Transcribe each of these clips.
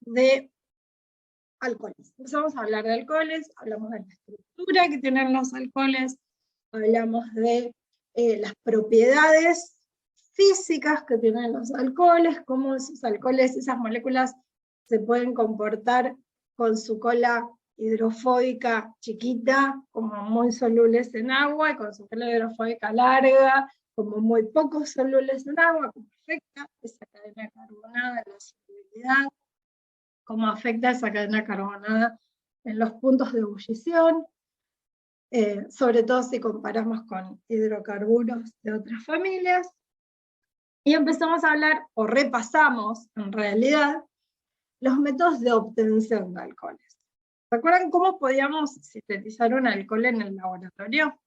de alcoholes. Empezamos a hablar de alcoholes, hablamos de la estructura que tienen los alcoholes, hablamos de las propiedades físicas que tienen los alcoholes, cómo esos alcoholes, esas moléculas se pueden comportar con su cola hidrofóbica chiquita, como muy solubles en agua, y con su cola hidrofóbica larga, como muy poco solubles en agua, cómo afecta esa cadena carbonada en la solubilidad, cómo afecta esa cadena carbonada en los puntos de ebullición, sobre todo si comparamos con hidrocarburos de otras familias. Y empezamos a hablar, o repasamos en realidad, los métodos de obtención de alcoholes. ¿Se acuerdan cómo podíamos sintetizar un alcohol en el laboratorio?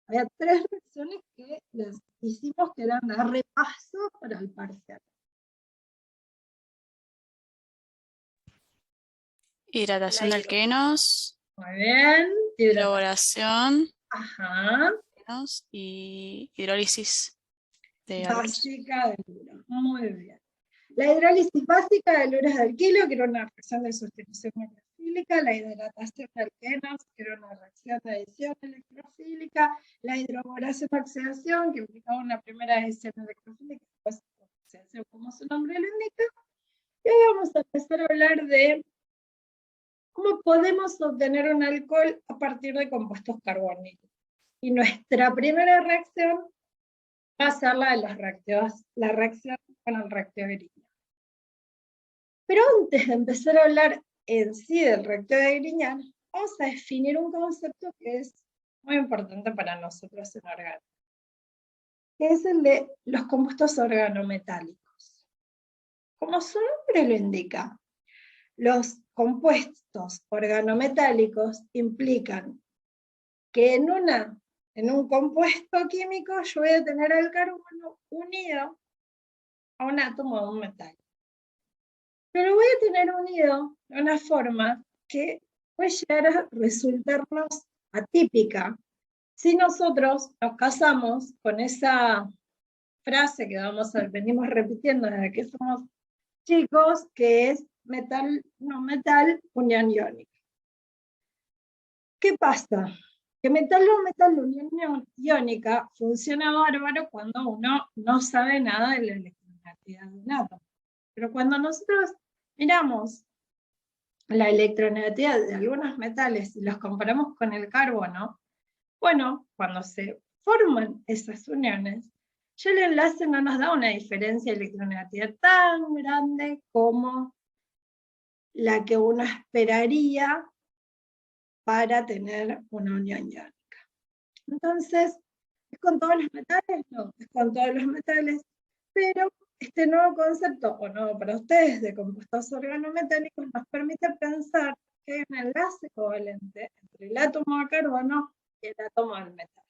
Había 3 reacciones que les hicimos que eran de repaso para el parcial. Hidratación de alquenos. Muy bien. Elaboración. Ajá. Y hidrólisis de básica del uro. Muy bien. La hidrólisis básica del uro de alquilo, que era una reacción de sustitución electrofílica, la hidratación de alquenos, que era una reacción de adición electrofílica, la hidroboración oxidación, que implicaba una primera adición electrofílica, después oxidación, como su nombre lo indica. Y hoy vamos a empezar a hablar de cómo podemos obtener un alcohol a partir de compuestos carbónicos. Y nuestra primera reacción va a ser la de los reactivos, la reacción con el reactivo de Grignard. Pero antes de empezar a hablar en sí del reactivo de Grignard, vamos a definir un concepto que es muy importante para nosotros en orgánica, que es el de los compuestos organometálicos. Como su nombre lo indica, los compuestos organometálicos implican que en un compuesto químico yo voy a tener el carbono unido a un átomo de un metal. Pero lo voy a tener unido de una forma que puede llegar a resultarnos atípica si nosotros nos casamos con esa frase que venimos repitiendo desde que somos chicos, que es metal, no metal, unión iónica. ¿Qué pasa? Que metal no metal, unión iónica funciona bárbaro cuando uno no sabe nada de la electronegatividad de un átomo. Pero cuando nosotros miramos la electronegatividad de algunos metales y los comparamos con el carbono, bueno, cuando se forman esas uniones, ya el enlace no nos da una diferencia de electronegatividad tan grande como la que uno esperaría para tener una unión iónica. Entonces, ¿es con todos los metales? No, es con todos los metales, pero este nuevo concepto, o nuevo para ustedes, de compuestos organometálicos, nos permite pensar que hay un enlace covalente entre el átomo de carbono y el átomo del metal.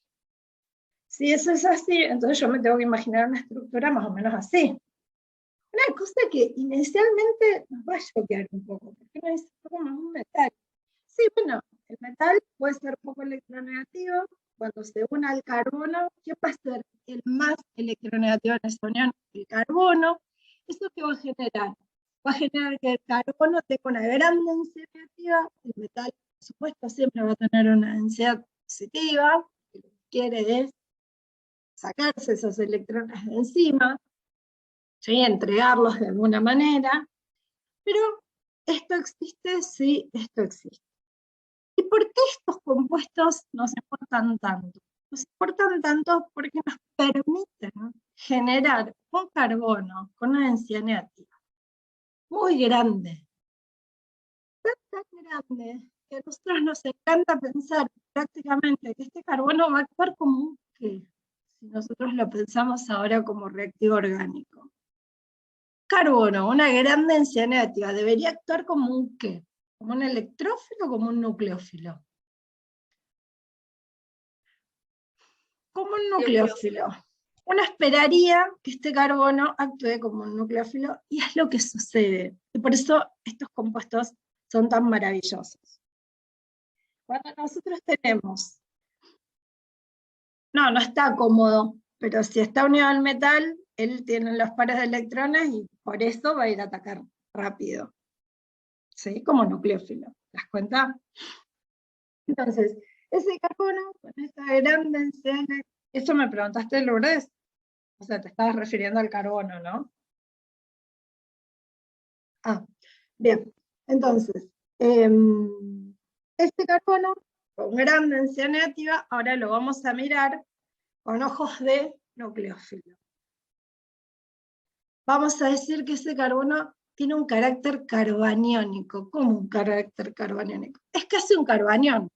Si eso es así, entonces yo me tengo que imaginar una estructura más o menos así. Una cosa que inicialmente nos va a choquear un poco, porque uno dice, ¿cómo es un metal? Sí, bueno, el metal puede ser poco electronegativo. Cuando se une al carbono, ¿qué va a ser el más electronegativo en esa unión? El carbono. ¿Eso qué va a generar? Va a generar que el carbono tenga una gran densidad negativa, el metal, por supuesto, siempre va a tener una densidad positiva, que lo que quiere es sacarse esos electrones de encima, ¿sí? Entregarlos de alguna manera, pero esto existe, sí, esto existe. ¿Y por qué estos compuestos nos importan tanto? Nos importan tanto porque nos permiten generar un carbono con una densidad negativa muy grande. Tan grande que a nosotros nos encanta pensar prácticamente que este carbono va a actuar como un ¿qué? Si nosotros lo pensamos ahora como reactivo orgánico. Carbono, una gran densidad negativa, debería actuar como un ¿qué? ¿Como un electrófilo o como un nucleófilo? Como un nucleófilo. Uno esperaría que este carbono actúe como un nucleófilo, y es lo que sucede. Y por eso estos compuestos son tan maravillosos. Cuando nosotros tenemos, no está cómodo, pero si está unido al metal, él tiene los pares de electrones y Por eso va a ir a atacar rápido, ¿sí? Como nucleófilo. ¿Te das cuenta? Entonces, ese carbono con esta gran densidad, eso me preguntaste, Lourdes, o sea, te estabas refiriendo al carbono, ¿no? Ah, bien, entonces, este carbono con gran densidad negativa, ahora lo vamos a mirar con ojos de nucleófilo. Vamos a decir que ese carbono tiene un carácter carbaniónico. ¿Cómo un carácter carbaniónico? Es casi un carbanión,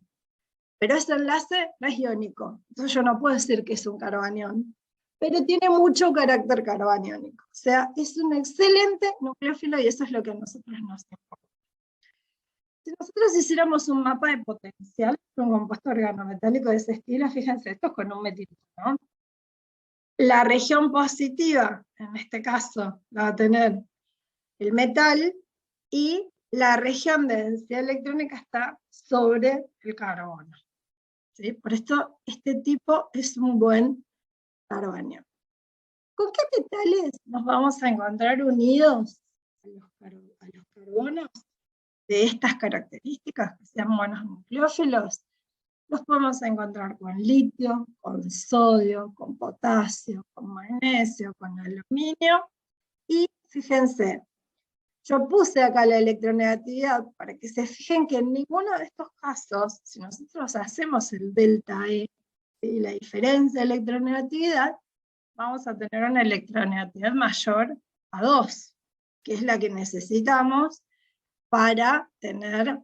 pero ese enlace no es iónico. Entonces yo no puedo decir que es un carbanión, pero tiene mucho carácter carbaniónico. O sea, es un excelente nucleófilo y eso es lo que a nosotros nos importa. Si nosotros hiciéramos un mapa de potencial, un compuesto organometálico de ese estilo, fíjense, esto es con un metilito, ¿no? La región positiva, en este caso, la va a tener el metal, y la región de densidad electrónica está sobre el carbono. ¿Sí? Por esto, este tipo es un buen carbonio. ¿Con qué metales nos vamos a encontrar unidos a los carbonos de estas características, que sean buenos nucleófilos? Los podemos encontrar con litio, con sodio, con potasio, con magnesio, con aluminio, y fíjense, yo puse acá la electronegatividad para que se fijen que en ninguno de estos casos, si nosotros hacemos el delta E y la diferencia de electronegatividad, vamos a tener una electronegatividad mayor a 2, que es la que necesitamos para tener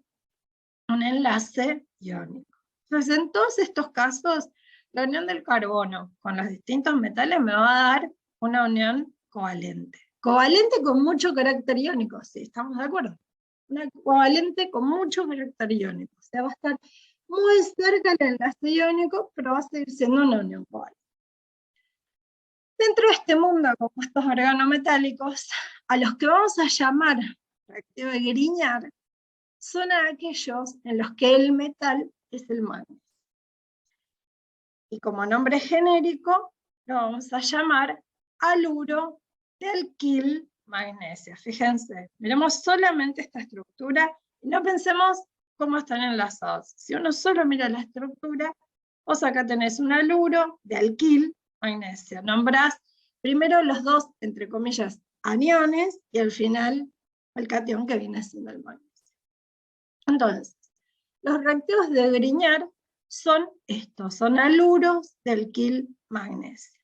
un enlace iónico. Entonces, en todos estos casos, la unión del carbono con los distintos metales me va a dar una unión covalente. Covalente con mucho carácter iónico, sí, estamos de acuerdo. Una covalente con mucho carácter iónico. O sea, va a estar muy cerca del enlace iónico, pero va a seguir siendo una unión covalente. Dentro de este mundo de compuestos organometálicos, a los que vamos a llamar reactivo de Grignard, son aquellos en los que el metal es el magnesio. Y como nombre genérico, lo vamos a llamar haluro de alquil magnesio. Fíjense, miremos solamente esta estructura y no pensemos cómo están enlazados. Si uno solo mira la estructura, vos acá tenés un haluro de alquil magnesio. Nombrás primero los dos, entre comillas, aniones, y al final el catión que viene siendo el magnesio. Entonces, los reactivos de Grignard son estos, son haluros de alquil magnesio.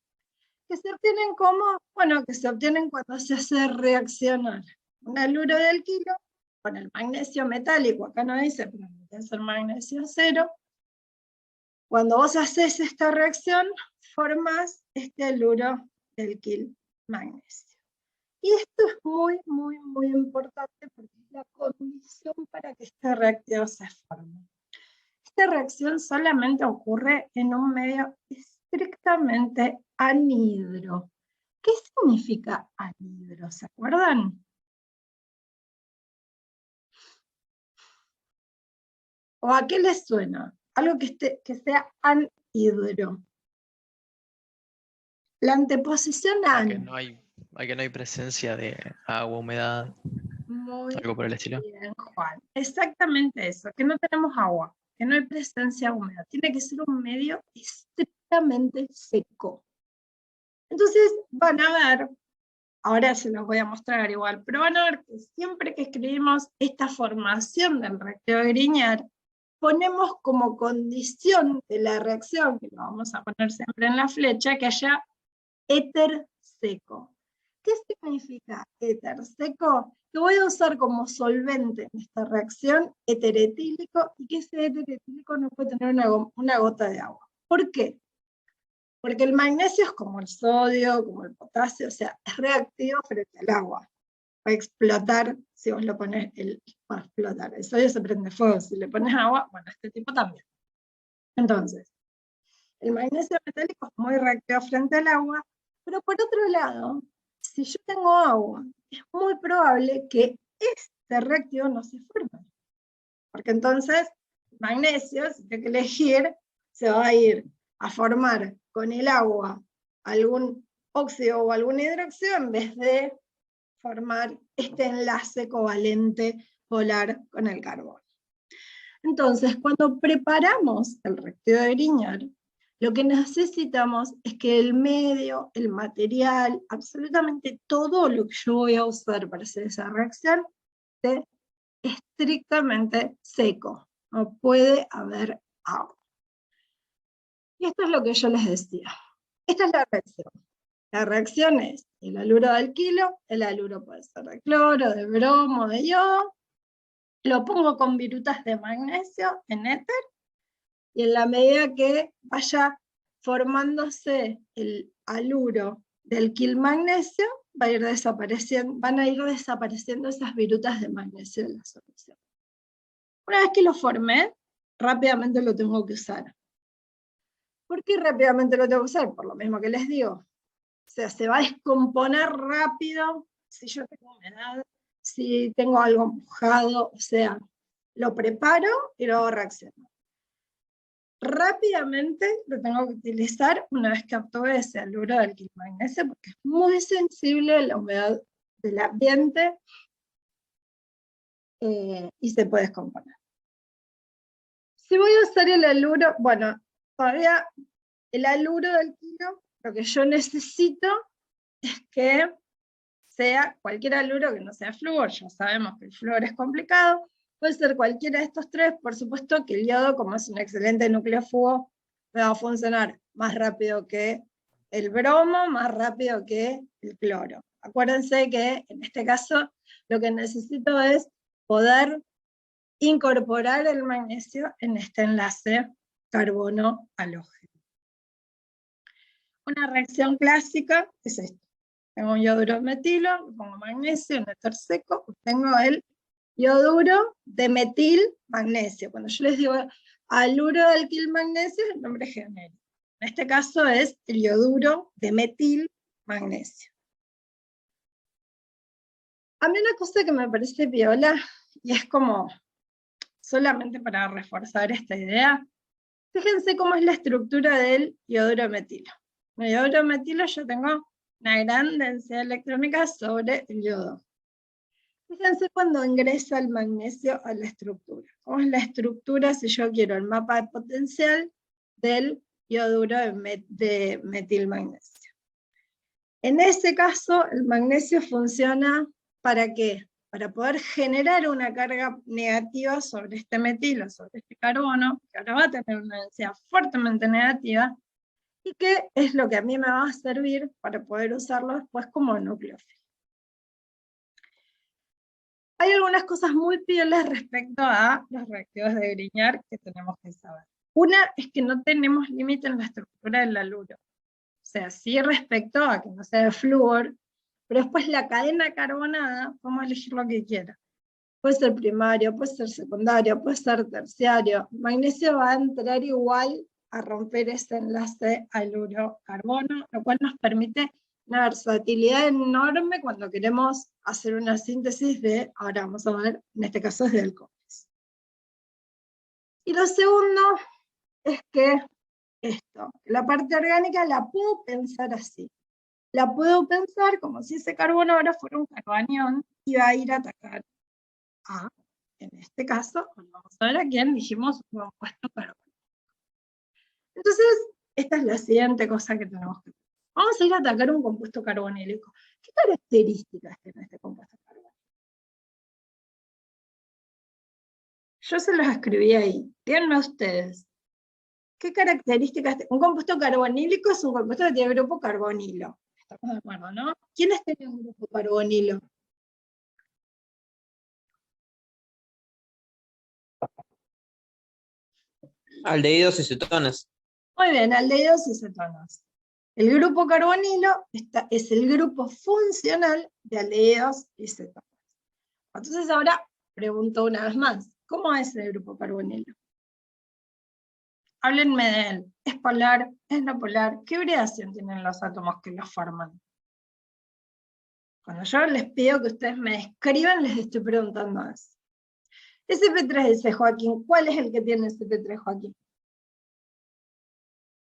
Que se obtienen como, bueno, que se obtienen cuando se hace reaccionar un haluro de alquilo con el magnesio metálico, acá no dice, pero es el magnesio 0. Cuando vos haces esta reacción, formás este haluro de alquil magnesio. Y esto es muy, muy, muy importante porque es la condición para que este reactivo se forme. Esta reacción solamente ocurre en un medio estrictamente anhidro. ¿Qué significa anhidro? ¿Se acuerdan? ¿O a qué les suena? Algo que sea anhidro. La anteposición a que no hay presencia de agua, humedad, Muy algo por el estilo. bien, Juan. Exactamente eso, que no tenemos agua, que no hay presencia húmeda. Tiene que ser un medio estrictamente seco. Entonces van a ver, ahora se los voy a mostrar igual, pero van a ver que siempre que escribimos esta formación del reactivo de Grignard, ponemos como condición de la reacción, que lo vamos a poner siempre en la flecha, que haya éter seco. ¿Qué significa éter seco? Que voy a usar como solvente en esta reacción éter etílico, y que ese éter etílico no puede tener una gota de agua. ¿Por qué? Porque el magnesio es como el sodio, como el potasio, o sea, es reactivo frente al agua. Va a explotar si vos lo pones, va a explotar. El sodio se prende fuego, si le pones agua, bueno, este tipo también. Entonces, el magnesio metálico es muy reactivo frente al agua, pero por otro lado, si yo tengo agua, es muy probable que este reactivo no se forme. Porque entonces, magnesio, si tengo que elegir, se va a ir a formar con el agua algún óxido o algún hidróxido en vez de formar este enlace covalente polar con el carbono. Entonces, cuando preparamos el reactivo de Grignard, lo que necesitamos es que el medio, el material, absolutamente todo lo que yo voy a usar para hacer esa reacción esté estrictamente seco. No puede haber agua. Y esto es lo que yo les decía. Esta es la reacción. La reacción es el haluro de alquilo, el haluro puede ser de cloro, de bromo, de yodo. Lo pongo con virutas de magnesio en éter, y en la medida que vaya formándose el haluro del alquil-magnesio, van a ir desapareciendo esas virutas de magnesio de la solución. Una vez que lo formé, rápidamente lo tengo que usar. ¿Por qué rápidamente lo tengo que usar? Por lo mismo que les digo. O sea, se va a descomponer rápido si yo tengo humedad, si tengo algo mojado, o sea, lo preparo y luego reacciono. Rápidamente lo tengo que utilizar una vez que obtuve ese haluro de alquil-magnesio, porque es muy sensible a la humedad del ambiente y se puede descomponer. Si voy a usar el haluro, bueno, todavía el haluro de alquilo, lo que yo necesito es que sea cualquier haluro que no sea flúor. Ya sabemos que el flúor es complicado, puede ser cualquiera de estos tres. Por supuesto que el yodo, como es un excelente nucleófugo, me va a funcionar más rápido que el bromo, más rápido que el cloro. Acuérdense que en este caso lo que necesito es poder incorporar el magnesio en este enlace carbono-halógeno. Una reacción clásica es esto. Tengo un yoduro de metilo, le pongo magnesio en éter seco, obtengo el yoduro de metil magnesio. Cuando yo les digo haluro de alquil magnesio, es el nombre genérico. En este caso es el yoduro de metil magnesio. A mí una cosa que me parece piola, y es como solamente para reforzar esta idea, fíjense cómo es la estructura del yoduro de metilo. En el yoduro de metilo yo tengo una gran densidad electrónica sobre el yodo. Fíjense cuando ingresa el magnesio a la estructura. ¿Cómo es la estructura si yo quiero el mapa de potencial del yoduro de metilmagnesio? En ese caso, el magnesio funciona ¿para qué? Para poder generar una carga negativa sobre este metilo, sobre este carbono, que ahora va a tener una densidad fuertemente negativa, y que es lo que a mí me va a servir para poder usarlo después como nucleófilo. Hay algunas cosas muy piolas respecto a los reactivos de Grignard que tenemos que saber. Una es que no tenemos límite en la estructura del haluro. O sea, sí respecto a que no sea de flúor, pero después la cadena carbonada, podemos elegir lo que quiera. Puede ser primario, puede ser secundario, puede ser terciario. El magnesio va a entrar igual a romper ese enlace haluro-carbono, lo cual nos permite una versatilidad enorme cuando queremos hacer una síntesis de, ahora vamos a ver, en este caso es de alcoholes. Y lo segundo es que la parte orgánica la puedo pensar así. La puedo pensar como si ese carbono ahora fuera un carbanión y va a ir a atacar a, en este caso, vamos a ver a quién dijimos un compuesto carbónico. Entonces, esta es la siguiente cosa que tenemos que ver. Vamos a ir a atacar un compuesto carbonílico. ¿Qué características tiene este compuesto carbónico? Yo se los escribí ahí. Díganme ustedes. ¿Qué características tiene? Un compuesto carbonílico es un compuesto que tiene grupo carbonilo. Estamos de acuerdo, ¿no? ¿Quiénes tienen un grupo carbonilo? Aldehídos y cetonas. Muy bien, aldehídos y cetonas. El grupo carbonilo es el grupo funcional de aldehídos y cetonas. Entonces ahora pregunto una vez más, ¿cómo es el grupo carbonilo? Háblenme de él. ¿Es polar? ¿Es no polar? ¿Qué hibridación tienen los átomos que lo forman? Cuando yo les pido que ustedes me describan, les estoy preguntando eso. SP3 dice Joaquín, ¿cuál es el que tiene SP3, Joaquín?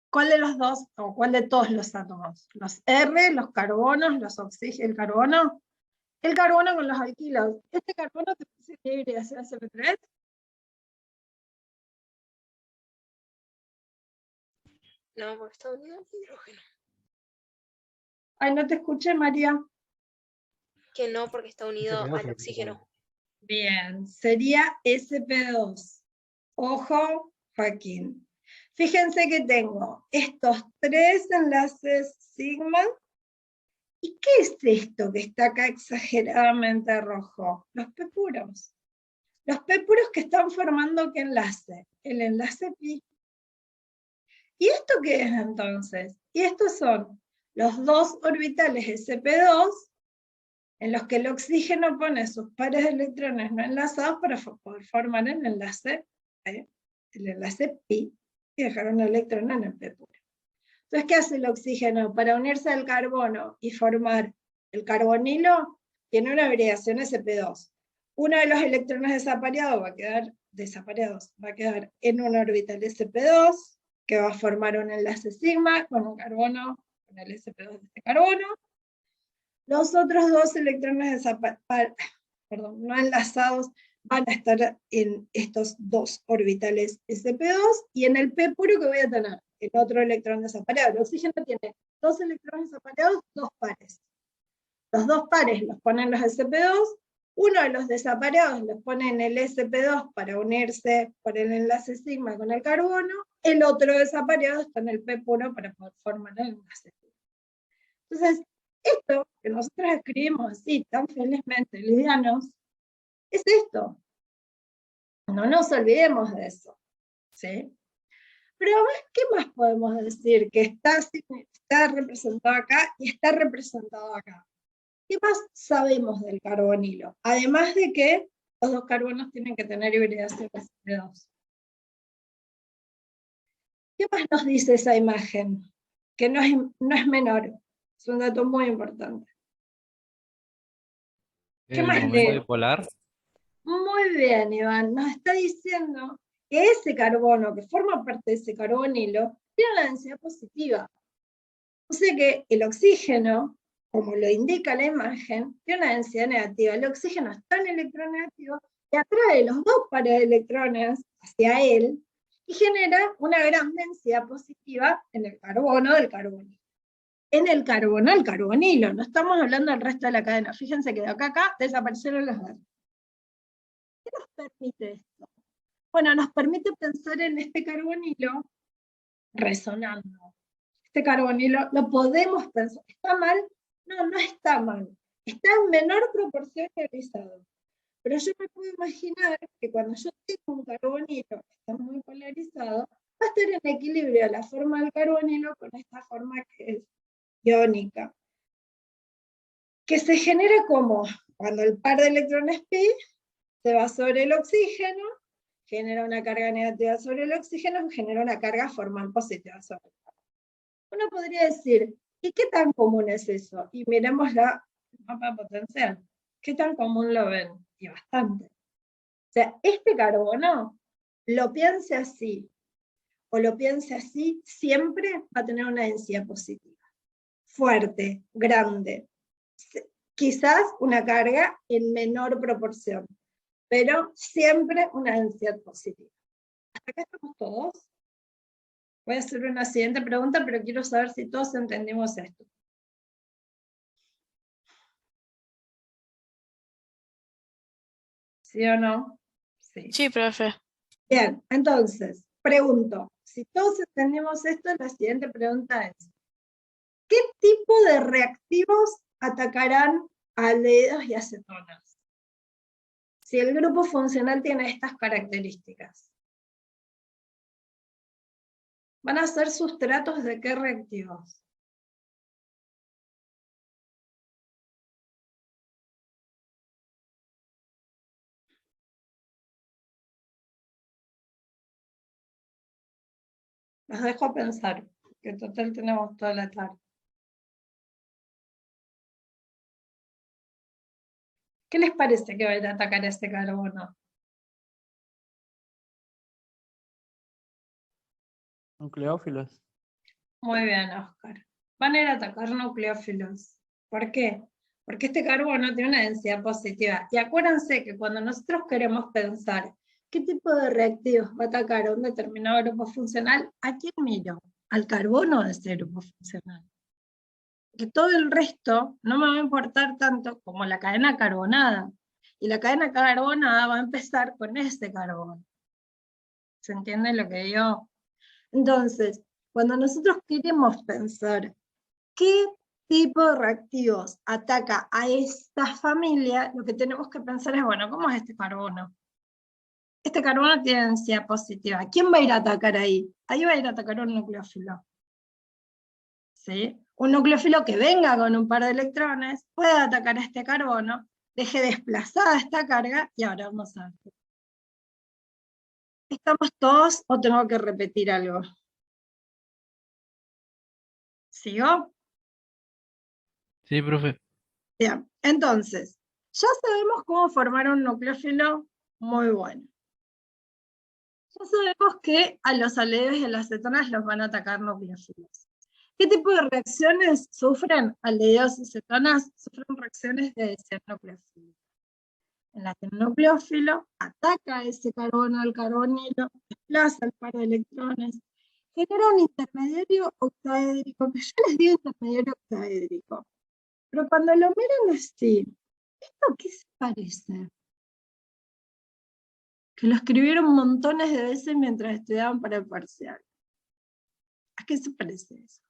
¿Cuál de los dos, o cuál de todos los átomos? ¿Los R, los carbonos, los oxígenos, el carbono? El carbono con los alquilos. ¿Este carbono te parece que debería ser sp3? No, porque está unido al hidrógeno. Ay, no te escuché, María. Que no, porque está unido al oxígeno. Bien, sería sp2. Ojo, Joaquín. Fíjense que tengo estos 3 enlaces sigma. ¿Y qué es esto que está acá exageradamente rojo? Los P puros. Los P puros que están formando ¿qué enlace? El enlace pi. ¿Y esto qué es entonces? Y estos son los 2 orbitales sp2 en los que el oxígeno pone sus pares de electrones no enlazados para poder formar el enlace pi y dejar un electrón en el P puro. Entonces, ¿qué hace el oxígeno? Para unirse al carbono y formar el carbonilo, tiene una abreviación sp2. Uno de los electrones desapareados va a quedar en un orbital sp2, que va a formar un enlace sigma con un carbono, con el sp2 de este carbono. Los otros 2 electrones no enlazados van a estar en estos 2 orbitales sp2, y en el P puro que voy a tener el otro electrón desapareado. El oxígeno tiene 2 electrones desapareados, 2 pares. Los 2 pares los ponen los sp2, uno de los desapareados los pone en el sp2 para unirse por el enlace sigma con el carbono, el otro desapareado está en el P puro para poder formar el enlace. Entonces, esto que nosotros escribimos así tan felizmente livianos, es esto. No nos olvidemos de eso. ¿Sí? Pero ¿qué más podemos decir que está representado acá y está representado acá? ¿Qué más sabemos del carbonilo? Además de que los 2 carbonos tienen que tener hibridación sp2. ¿Qué más nos dice esa imagen? Que no es menor. Es un dato muy importante. ¿Qué El más momento leo? bipolar. Muy bien, Iván. Nos está diciendo que ese carbono, que forma parte de ese carbonilo, tiene una densidad positiva. O sea que el oxígeno, como lo indica la imagen, tiene una densidad negativa. El oxígeno está en electronegativo y atrae los 2 pares de electrones hacia él y genera una gran densidad positiva en el carbono del carbonilo. En el carbono del carbonilo, no estamos hablando del resto de la cadena. Fíjense que de acá a acá desaparecieron los datos. ¿Qué nos permite esto? Bueno, nos permite pensar en este carbonilo resonando. Este carbonilo lo podemos pensar. ¿Está mal? No, no está mal. Está en menor proporción ionizado. Pero yo me puedo imaginar que cuando yo tengo un carbonilo que está muy polarizado, va a estar en equilibrio la forma del carbonilo con esta forma que es iónica. Que se genera como cuando el par de electrones pi se va sobre el oxígeno, genera una carga negativa sobre el oxígeno, genera una carga formal positiva sobre el carbono. Uno podría decir, ¿y qué tan común es eso? Y miremos el mapa potencial. ¿Qué tan común lo ven? Y bastante. O sea, este carbono, lo piense así, o lo piense así, siempre va a tener una densidad positiva. Fuerte, grande. Quizás una carga en menor proporción, pero siempre una densidad positiva. ¿Hasta acá estamos todos? Voy a hacer una siguiente pregunta, pero quiero saber si todos entendimos esto. ¿Sí o no? Sí. Sí, profe. Bien, entonces, pregunto, si todos entendimos esto, la siguiente pregunta es, ¿qué tipo de reactivos atacarán a aldehídos y acetonas? Si el grupo funcional tiene estas características. ¿Van a ser sustratos de qué reactivos? Los dejo pensar, que en total tenemos toda la tarde. ¿Qué les parece que va a ir a atacar este carbono? Nucleófilos. Muy bien, Oscar. Van a ir a atacar nucleófilos. ¿Por qué? porque este carbono tiene una densidad positiva. Y acuérdense que cuando nosotros queremos pensar qué tipo de reactivos va a atacar a un determinado grupo funcional, ¿a quién miro? Al carbono de ese grupo funcional. Que todo el resto no me va a importar tanto como la cadena carbonada. Y la cadena carbonada va a empezar con ese carbono. ¿Se entiende lo que digo? Entonces, cuando nosotros queremos pensar qué tipo de reactivos ataca a esta familia, lo que tenemos que pensar es, bueno, ¿cómo es este carbono? Este carbono tiene densidad positiva. ¿Quién va a ir a atacar ahí? Ahí va a ir a atacar un nucleófilo. ¿Sí? Un nucleófilo que venga con un par de electrones puede atacar a este carbono, deje desplazada esta carga, y ahora vamos a ver. ¿Estamos todos o tengo que repetir algo? ¿Sigo? Sí, profe. Bien, entonces, ya sabemos cómo formar un nucleófilo muy bueno. Ya sabemos que a los aldehídos y a las cetonas los van a atacar nucleófilos. ¿Qué tipo de reacciones sufren aldehídos y cetonas? Sufren reacciones de adhesión nucleofílica, en la que el nucleófilo ataca ese carbono al carbonilo, desplaza el par de electrones, genera un intermediario octaédrico, que yo les digo intermediario octaédrico. Pero cuando lo miran así, ¿esto qué se parece? Que lo escribieron montones de veces mientras estudiaban para el parcial. ¿A qué se parece eso?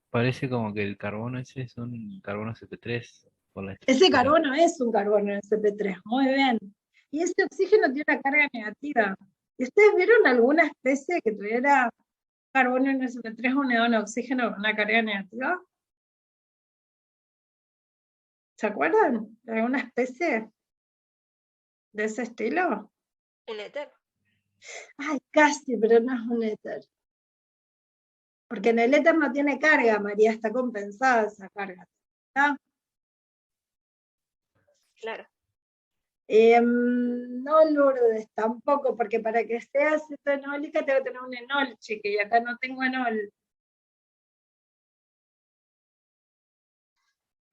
Parece como que el carbono ese es un carbono CP3 por la Ese estructura. carbono es un carbono en CP3, muy bien. Y ese oxígeno tiene una carga negativa. ¿Y ustedes vieron alguna especie que tuviera carbono en CP3 unido a un oxígeno con una carga negativa? ¿Se acuerdan de alguna especie de ese estilo? Un éter. Ay, casi, pero no es un éter. Porque en el éter no tiene carga, María, está compensada esa carga. ¿No? Claro. No Lourdes, tampoco, porque para que sea cetonólica tengo que tener un enol, chique, y acá no tengo enol.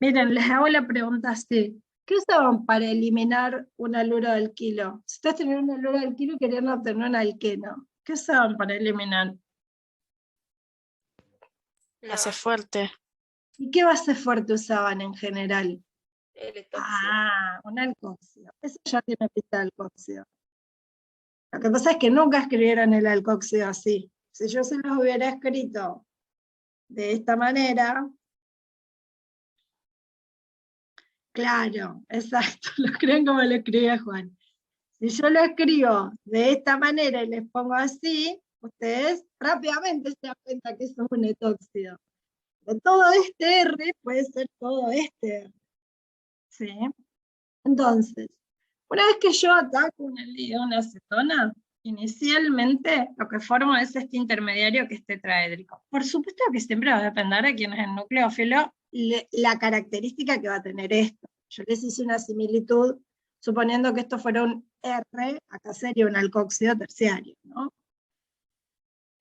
Miren, les hago la pregunta así. ¿Qué usaban para eliminar un haluro del kilo? Si ustedes tenían un haluro del kilo y querían obtener un alqueno, ¿qué usaban para eliminar? Una Hace fuerte. ¿Y qué base fuerte usaban en general? el etoxio. Ah, un alcóxido. Eso ya tiene pinta de alcóxido. Lo que pasa es que nunca escribieron el alcóxido así. Si yo se los hubiera escrito de esta manera, claro, exacto, lo creen como lo escribía Juan. Si yo lo escribo de esta manera y les pongo así, ustedes rápidamente se dan cuenta que eso es un etóxido. De todo este R puede ser todo este R. ¿Sí? Entonces, una vez que yo ataco un aldehído, una acetona, inicialmente lo que formo es este intermediario que es tetraédrico. Por supuesto que siempre va a depender de quién es el nucleófilo, la característica que va a tener esto. Yo les hice una similitud, suponiendo que esto fuera un R, acá sería un alcóxido terciario, ¿no?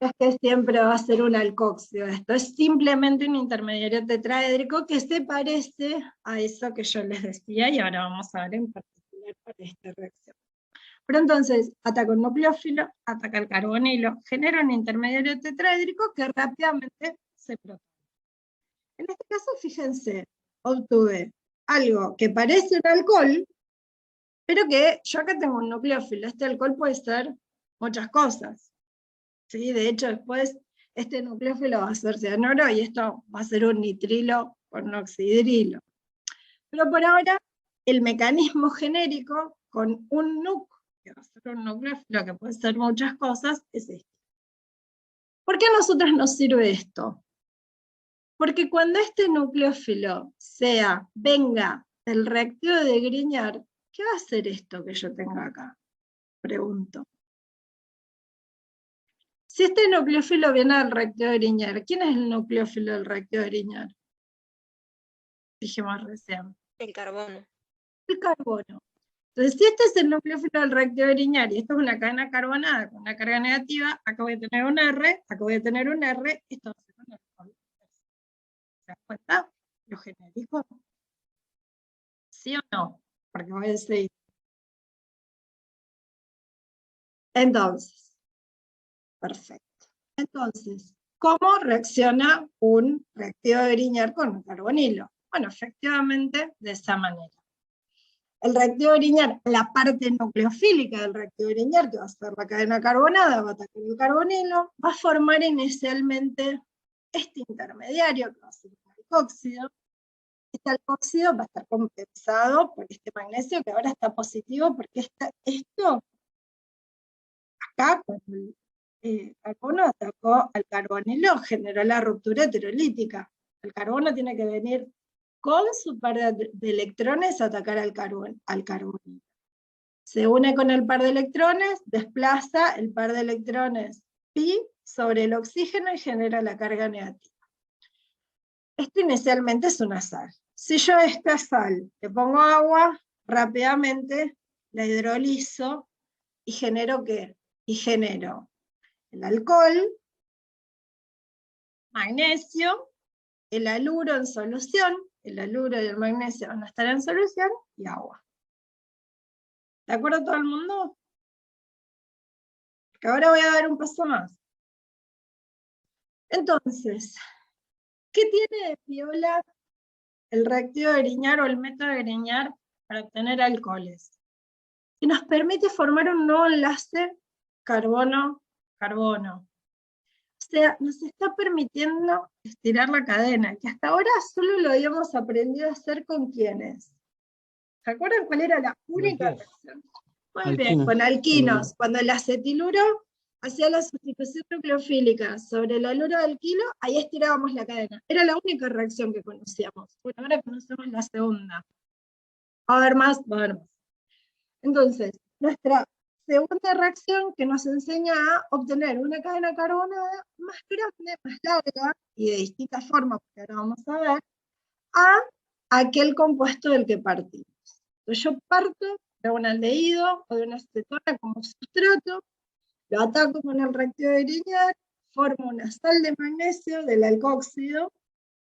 Es que siempre va a ser un alcóxido. Esto es simplemente un intermediario tetraédrico que se parece a eso que yo les decía, y ahora vamos a ver en particular para esta reacción. Pero entonces, ataca un nucleófilo, ataca el carbonilo, genera un intermediario tetraédrico que rápidamente se protege. En este caso, fíjense, obtuve algo que parece un alcohol, pero que yo acá tengo un nucleófilo. Este alcohol puede ser muchas cosas. ¿Sí? De hecho, después este nucleófilo va a ser cianuro y esto va a ser un nitrilo con oxidrilo. Pero por ahora, el mecanismo genérico con un nuc, que va a ser un nucleófilo que puede ser muchas cosas, es este. ¿Por qué a nosotros nos sirve esto? Porque cuando este nucleófilo venga del reactivo de Grignard, ¿qué va a hacer esto que yo tengo acá? Pregunto. Si este nucleófilo viene del reactivo de Grignard, ¿quién es el nucleófilo del reactivo de Grignard? Dijimos recién. El carbono. El carbono. Entonces, si este es el nucleófilo del reactivo de Grignard y esto es una cadena carbonada con una carga negativa, acá voy a tener un R, acá voy a tener un R, esto va a ser un R. das cuenta? Lo genérico. ¿Sí o no? Porque voy a decir. Entonces, perfecto. Entonces, ¿cómo reacciona un reactivo de Grignard con un carbonilo? Bueno, efectivamente, de esa manera. El reactivo de Grignard, la parte nucleofílica del reactivo de Grignard, que va a ser la cadena carbonada, va a atacar el carbonilo, va a formar inicialmente este intermediario, que va a ser el alcóxido. Este alcóxido va a estar compensado por este magnesio, que ahora está positivo, porque esto, acá, cuando el carbono atacó al carbonilo, generó la ruptura heterolítica. El carbono tiene que venir con su par de electrones a atacar al carbonilo. Se une con el par de electrones, desplaza el par de electrones pi sobre el oxígeno y genera la carga negativa. Esto inicialmente es una sal. Si yo a esta sal le pongo agua, rápidamente la hidrolizo y genero ¿qué? Y genero el alcohol, magnesio, el haluro en solución, el haluro y el magnesio van a estar en solución, y agua. ¿De acuerdo todo el mundo? Porque ahora voy a dar un paso más. Entonces, ¿qué tiene de piola el reactivo de Grignard o el método de Grignard para obtener alcoholes? Que nos permite formar un nuevo enlace carbono-carbono. O sea, nos está permitiendo estirar la cadena, que hasta ahora solo lo habíamos aprendido a hacer con ¿quiénes? ¿Se acuerdan cuál era la única reacción? Muy bien, con alquinos. Cuando el acetiluro hacía la sustitución nucleofílica sobre el haluro de alquilo, ahí estirábamos la cadena. Era la única reacción que conocíamos. Bueno, ahora conocemos la segunda. Va a haber más, va a haber más. Entonces, nuestra segunda reacción que nos enseña a obtener una cadena carbonada más grande, más larga, y de distintas formas, porque ahora vamos a ver, a aquel compuesto del que partimos. Entonces yo parto de un aldehído o de una acetona como sustrato, lo ataco con el reactivo de Grignard, formo una sal de magnesio del alcóxido,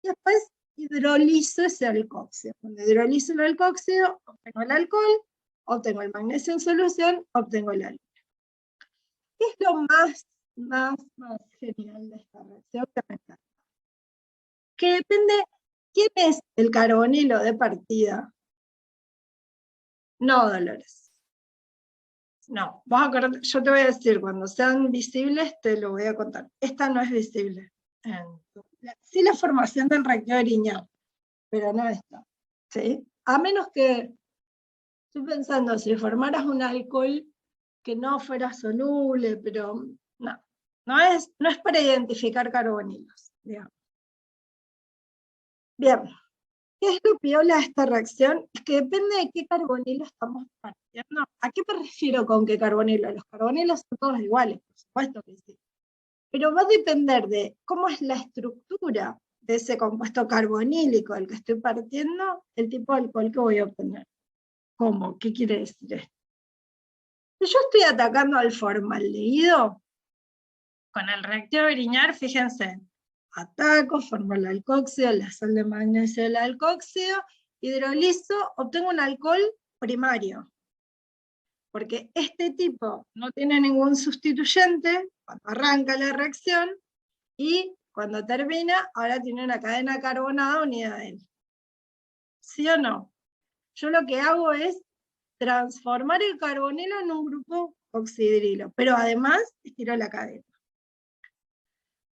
y después hidrolizo ese alcóxido. Cuando hidrolizo el alcóxido, obtengo el alcohol, obtengo el magnesio en solución, obtengo el haluro. ¿Qué es lo más genial de esta reacción que me encanta? Que depende, ¿quién es el carbonilo de partida? No, Dolores. No, yo te voy a decir, cuando sean visibles te lo voy a contar. Esta no es visible. Sí la formación del reactivo de Grignard, pero no esta. ¿Sí? A menos que, estoy pensando, si formaras un alcohol que no fuera soluble, pero no es para identificar carbonilos, digamos. Bien, ¿qué es lo piola de esta reacción? Es que depende de qué carbonilo estamos partiendo. ¿A qué me refiero con qué carbonilo? Los carbonilos son todos iguales, por supuesto que sí. Pero va a depender de cómo es la estructura de ese compuesto carbonílico del que estoy partiendo, el tipo de alcohol que voy a obtener. ¿Cómo? ¿Qué quiere decir esto? Si yo estoy atacando al formaldehído, con el reactivo de Grignard, fíjense, ataco, formo el alcóxido, la sal de magnesio del alcóxido, hidrolizo, obtengo un alcohol primario. Porque este tipo no tiene ningún sustituyente cuando arranca la reacción, y cuando termina, ahora tiene una cadena carbonada unida a él. ¿Sí o no? Yo lo que hago es transformar el carbonilo en un grupo oxidrilo, pero además estiro la cadena.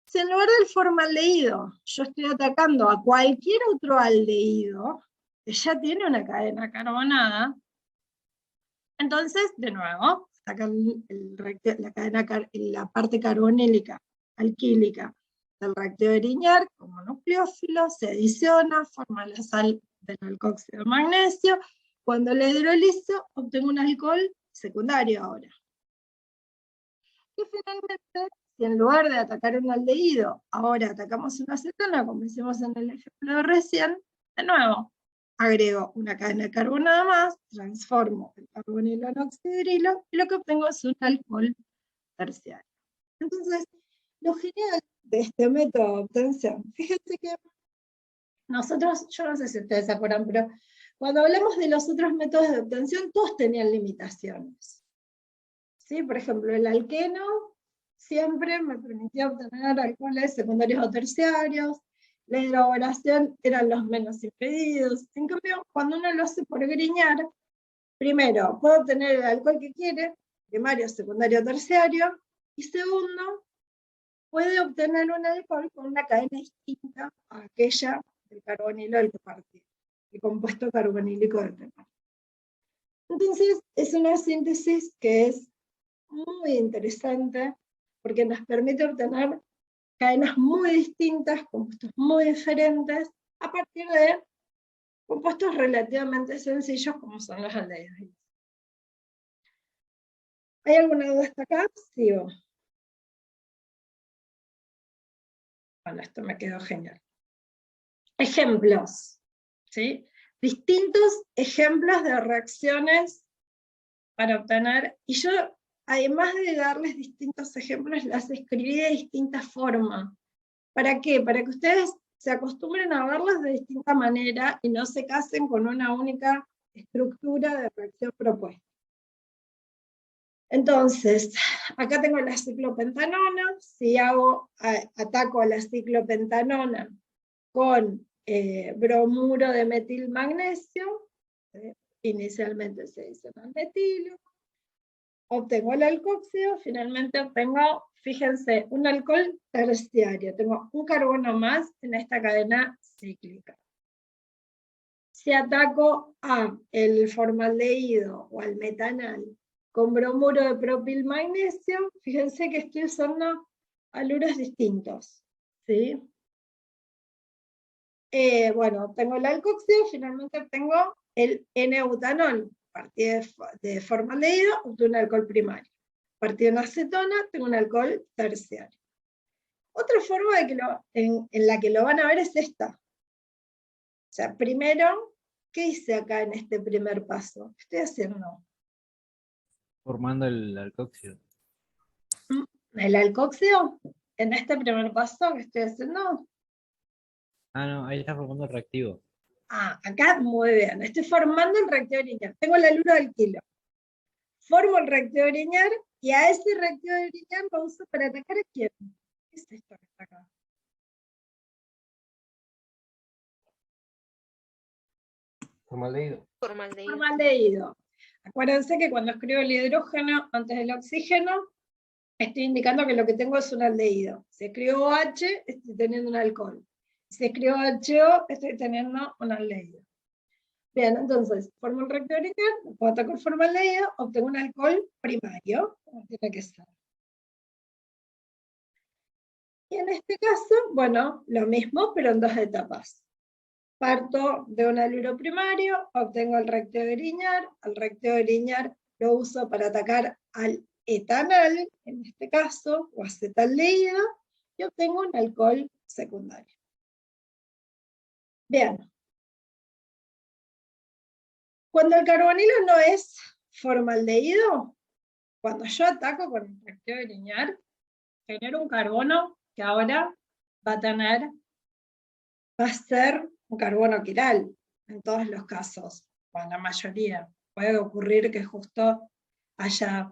Si en lugar del formaldehído yo estoy atacando a cualquier otro aldehído que ya tiene una cadena carbonada, entonces, de nuevo, sacan la parte carbonílica, alquílica del reactivo de Grignard como nucleófilo, se adiciona, forma la sal del alcóxido de magnesio. Cuando la hidrolizo, obtengo un alcohol secundario ahora. Y finalmente, si en lugar de atacar un aldehído, ahora atacamos una acetona, como hicimos en el ejemplo de recién, de nuevo, agrego una cadena carbonada más, transformo el carbonilo en oxidrilo, y lo que obtengo es un alcohol terciario. Entonces, lo genial de este método de obtención, fíjense que nosotros, yo no sé si ustedes se acuerdan, pero cuando hablamos de los otros métodos de obtención, todos tenían limitaciones. ¿Sí? Por ejemplo, el alqueno siempre me permitía obtener alcoholes secundarios o terciarios, la hidroboración eran los menos impedidos. En cambio, cuando uno lo hace por Grignard, primero, puede obtener el alcohol que quiere, primario, secundario, terciario, y segundo, puede obtener un alcohol con una cadena distinta a aquella del carbonilo del que partía, el compuesto carbonílico del primario. Entonces, es una síntesis que es muy interesante, porque nos permite obtener cadenas muy distintas, compuestos muy diferentes, a partir de compuestos relativamente sencillos como son los aldehídos. ¿Hay alguna duda hasta acá? Sigo. Bueno, esto me quedó genial. Ejemplos, ¿sí? Distintos ejemplos de reacciones para obtener, y yo, además de darles distintos ejemplos, las escribí de distinta forma. ¿Para qué? Para que ustedes se acostumbren a verlas de distinta manera y no se casen con una única estructura de reacción propuesta. Entonces, acá tengo la ciclopentanona. Si ataco a la ciclopentanona con bromuro de metilmagnesio, inicialmente se dice metilo, obtengo el alcoxio, finalmente obtengo, fíjense, un alcohol terciario. Tengo un carbono más en esta cadena cíclica. Si ataco a el formaldehído o al metanal con bromuro de propilmagnesio, fíjense que estoy usando haluros distintos, ¿sí? Bueno, tengo el alcoxio, finalmente obtengo el N-butanol. A partir de formaldehído, obtengo un alcohol primario. A partir de una acetona, tengo un alcohol terciario. Otra forma en la que lo van a ver es esta. O sea, primero, ¿qué hice acá en este primer paso? ¿Qué estoy haciendo? Formando el alcoxio. El alcoxio, en este primer paso, ¿qué estoy haciendo? Ah, no, ahí está formando el reactivo. Acá muy bien, estoy formando el reactivo Grignard. Tengo el haluro del kilo. Formo el reactivo Grignard y a ese reactivo Grignard lo uso para atacar a quién. ¿Qué es esto que está acá? Formaldehído. Formaldehído. Acuérdense que cuando escribo el hidrógeno antes del oxígeno, estoy indicando que lo que tengo es un aldehído. Si escribo OH, estoy teniendo un alcohol. Si escribo HO, estoy teniendo un aldehído. Bien, entonces, formo el reactivo Grignard, puedo atacar formaldehído, obtengo un alcohol primario, como tiene que ser. Y en este caso, bueno, lo mismo, pero en dos etapas. Parto de un haluro primario, obtengo el reactivo Grignard, el reactivo Grignard lo uso para atacar al etanal, en este caso, o acetaldehído, y obtengo un alcohol secundario. Bien. Cuando el carbonilo no es formaldehído, cuando yo ataco con el reactivo Grignard, genero un carbono que ahora va a ser un carbono quiral, en todos los casos, o en la mayoría. Puede ocurrir que justo haya,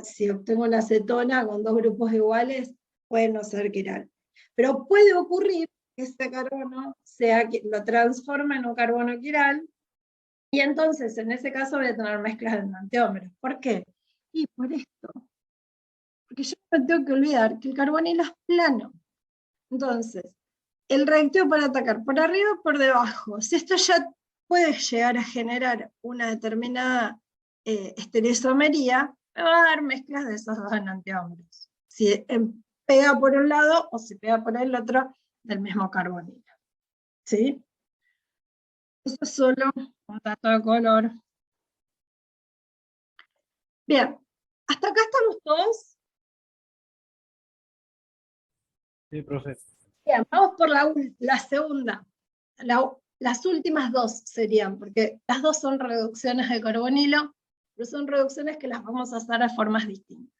si obtengo una acetona con dos grupos iguales, puede no ser quiral. Pero puede ocurrir que ese carbono lo transforme en un carbono quiral, y entonces en ese caso voy a tener mezclas de enantiómeros. ¿Por qué? Y por esto. Porque yo no tengo que olvidar que el carbonilo es plano. Entonces, el reactivo para atacar por arriba o por debajo. Si esto ya puede llegar a generar una determinada estereoisomería, me va a dar mezclas de esos dos enantiómeros. Si pega por un lado o si pega por el otro del mismo carbonilo. ¿Sí? Eso es solo un dato de color. Bien, ¿hasta acá estamos todos? Sí, profe. Bien, vamos por la segunda. Las últimas dos serían, porque las dos son reducciones de carbonilo, pero son reducciones que las vamos a hacer de formas distintas.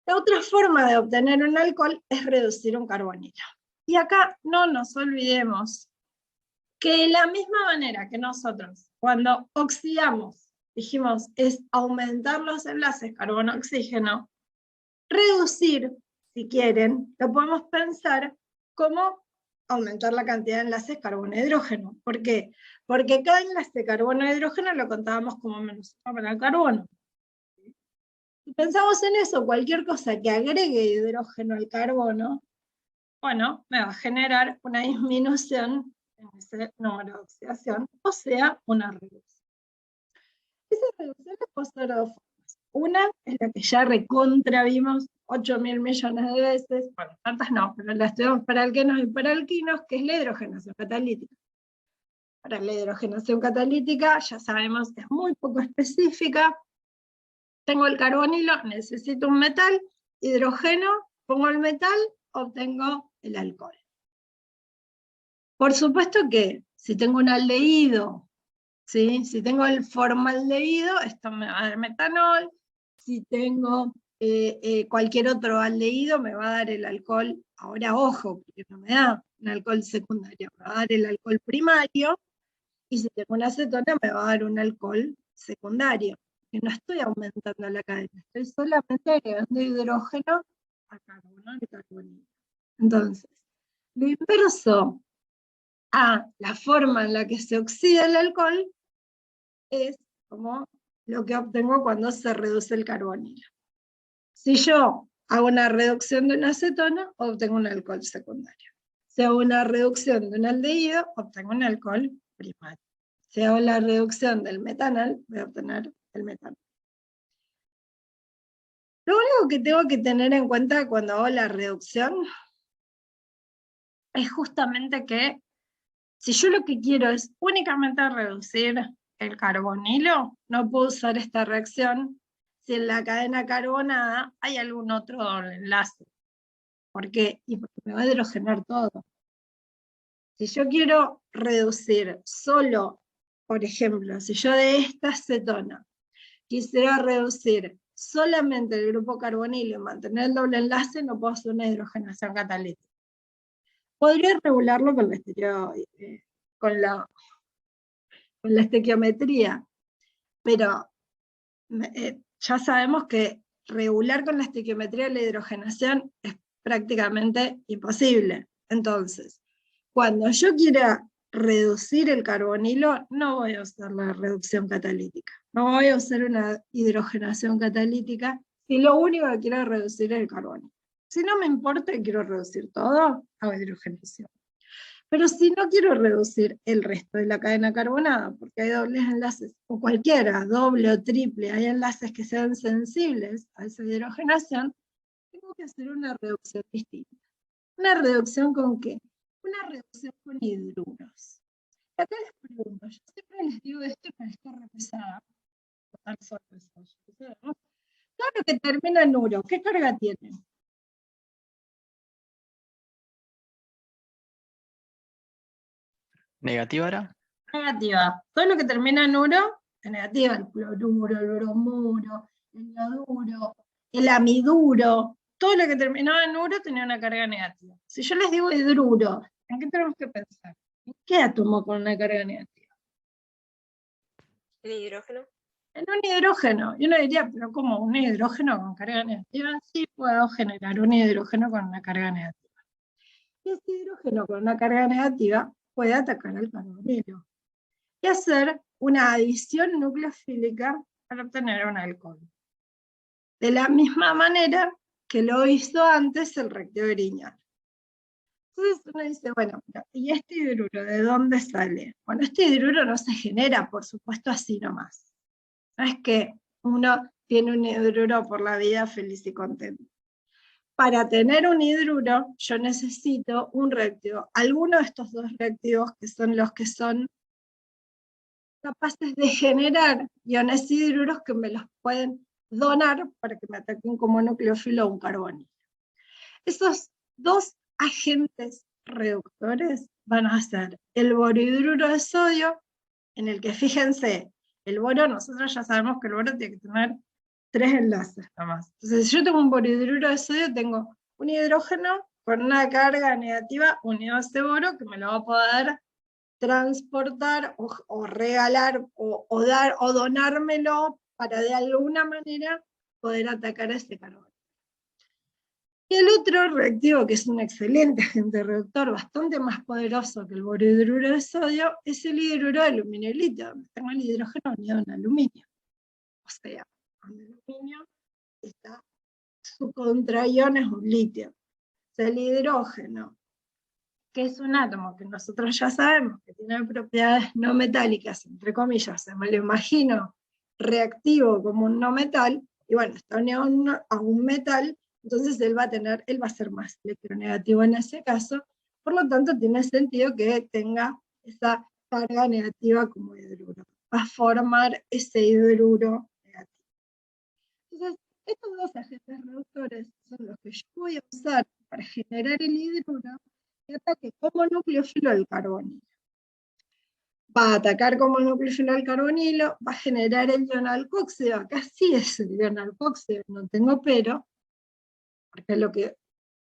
La otra forma de obtener un alcohol es reducir un carbonilo. Y acá no nos olvidemos que de la misma manera que nosotros, cuando oxidamos, dijimos, es aumentar los enlaces carbono-oxígeno, reducir, si quieren, lo podemos pensar como aumentar la cantidad de enlaces carbono-hidrógeno. ¿Por qué? Porque cada enlace carbono-hidrógeno lo contábamos como menos uno para el carbono. Si pensamos en eso, cualquier cosa que agregue hidrógeno al carbono, bueno, me va a generar una disminución en ese número de oxidación, o sea, una reducción. Esa reducción la puedo hacer de dos formas. Una es la que ya recontra vimos 8.000 millones de veces, bueno, tantas no, pero la estudiamos para alquenos y para alquinos, que es la hidrogenación catalítica. Para la hidrogenación catalítica, ya sabemos, es muy poco específica. Tengo el carbonilo, necesito un metal, hidrogeno, pongo el metal, obtengo el alcohol. Por supuesto que si tengo un aldehído, ¿sí? Si tengo el formaldehído, esto me va a dar metanol. Si tengo cualquier otro aldehído, me va a dar el alcohol. Ahora, ojo, porque no me da un alcohol secundario, me va a dar el alcohol primario. Y si tengo una acetona, me va a dar un alcohol secundario. Que no estoy aumentando la cadena, estoy solamente agregando hidrógeno a carbono y carbonilo. Entonces, lo inverso a la forma en la que se oxida el alcohol es como lo que obtengo cuando se reduce el carbonilo. Si yo hago una reducción de una acetona, obtengo un alcohol secundario. Si hago una reducción de un aldehído, obtengo un alcohol primario. Si hago la reducción del metanol, voy a obtener el metanol. Lo único que tengo que tener en cuenta cuando hago la reducción es justamente que si yo lo que quiero es únicamente reducir el carbonilo, no puedo usar esta reacción si en la cadena carbonada hay algún otro doble enlace. ¿Por qué? Y porque me va a hidrogenar todo. Si yo quiero reducir solo, por ejemplo, si yo de esta acetona quisiera reducir solamente el grupo carbonilo y mantener el doble enlace, no puedo hacer una hidrogenación catalítica. Podría regularlo con la estequiometría, pero ya sabemos que regular con la estequiometría la hidrogenación es prácticamente imposible. Entonces, cuando yo quiera reducir el carbonilo, no voy a usar la reducción catalítica. No voy a usar una hidrogenación catalítica si lo único que quiero es reducir el carbonilo. Si no me importa y quiero reducir todo, hago hidrogenación. Pero si no quiero reducir el resto de la cadena carbonada, porque hay dobles enlaces, o cualquiera, doble o triple, hay enlaces que sean sensibles a esa hidrogenación, tengo que hacer una reducción distinta. ¿Una reducción con qué? Una reducción con hidruros. Y acá les pregunto, yo siempre les digo esto y parezco repesada. Total sorpresa. Todo lo que termina en uro, ¿qué carga tiene? ¿Negativa era? Negativa. Todo lo que termina en uro es negativa. El cloruro, el bromuro, el ioduro, el amiduro. Todo lo que terminaba en uro tenía una carga negativa. Si yo les digo hidruro, ¿en qué tenemos que pensar? ¿En qué átomo con una carga negativa? ¿El hidrógeno? En un hidrógeno. Y uno diría, pero ¿cómo? ¿Un hidrógeno con carga negativa? Sí, puedo generar un hidrógeno con una carga negativa. Y ese hidrógeno con una carga negativa puede atacar al carbonilo y hacer una adición nucleofílica para obtener un alcohol. De la misma manera que lo hizo antes el reactivo Grignard. Entonces uno dice, bueno, ¿y este hidruro de dónde sale? Bueno, este hidruro no se genera, por supuesto, así nomás. No es que uno tiene un hidruro por la vida feliz y contento. Para tener un hidruro, yo necesito un reactivo. Alguno de estos dos reactivos, que son los que son capaces de generar iones hidruros que me los pueden donar para que me ataquen como nucleófilo un carbonilo. Esos dos agentes reductores van a ser el borohidruro de sodio, en el que fíjense, el boro, nosotros ya sabemos que el boro tiene que tener 3 enlaces nomás. Entonces, si yo tengo un borohidruro de sodio, tengo un hidrógeno con una carga negativa unido a ese boro que me lo va a poder transportar o regalar o dar o donármelo para de alguna manera poder atacar a ese carbono. Y el otro reactivo, que es un excelente agente reductor, bastante más poderoso que el borhidruro de sodio, es el hidruro de aluminio y litio, donde tengo el hidrógeno unido en aluminio. O sea, con el aluminio está su contraion es un litio. O sea, el hidrógeno, que es un átomo que nosotros ya sabemos que tiene propiedades no metálicas, entre comillas, me lo imagino reactivo como un no metal, y bueno, está unido a un metal, entonces él va a ser más electronegativo en ese caso, por lo tanto tiene sentido que tenga esa carga negativa como hidruro, va a formar ese hidruro negativo. Entonces, estos dos agentes reductores son los que yo voy a usar para generar el hidruro que ataque como nucleófilo al carbonilo. Va a atacar como nucleófilo al carbonilo, va a generar el ion alcoxio, acá sí es el ion alcoxio, no tengo pero, porque lo que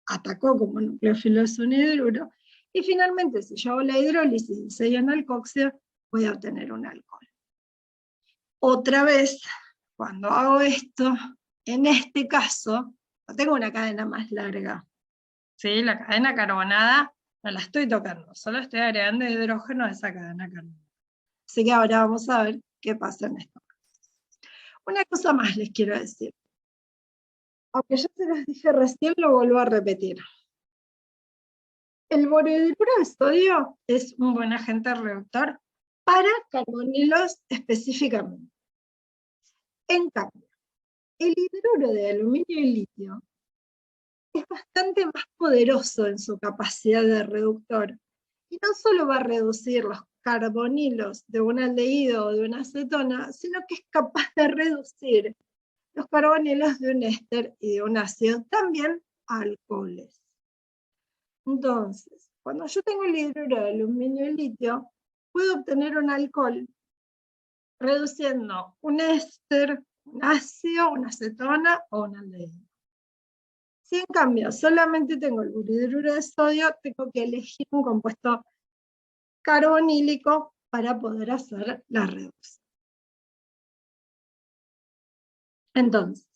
atacó como nucleófilo es un hidruro, y finalmente si yo hago la hidrólisis de ese ion alcoxio, voy a obtener un alcohol. Otra vez, cuando hago esto, en este caso, no tengo una cadena más larga. ¿Sí? La cadena carbonada no la estoy tocando, solo estoy agregando hidrógeno a esa cadena carbonada. Así que ahora vamos a ver qué pasa en esto. Una cosa más les quiero decir. Aunque ya se los dije recién, lo vuelvo a repetir. El borhidruro de sodio es un buen agente reductor para carbonilos específicamente. En cambio, el hidruro de aluminio y litio es bastante más poderoso en su capacidad de reductor. Y no solo va a reducir los carbonilos de un aldehído o de una acetona, sino que es capaz de reducir los carbonilos de un éster y de un ácido, también a alcoholes. Entonces, cuando yo tengo el hidruro de aluminio y litio, puedo obtener un alcohol reduciendo un éster, un ácido, una acetona o un aldehído. Si en cambio solamente tengo el borhidruro de sodio, tengo que elegir un compuesto carbonílico para poder hacer la reducción. Entonces,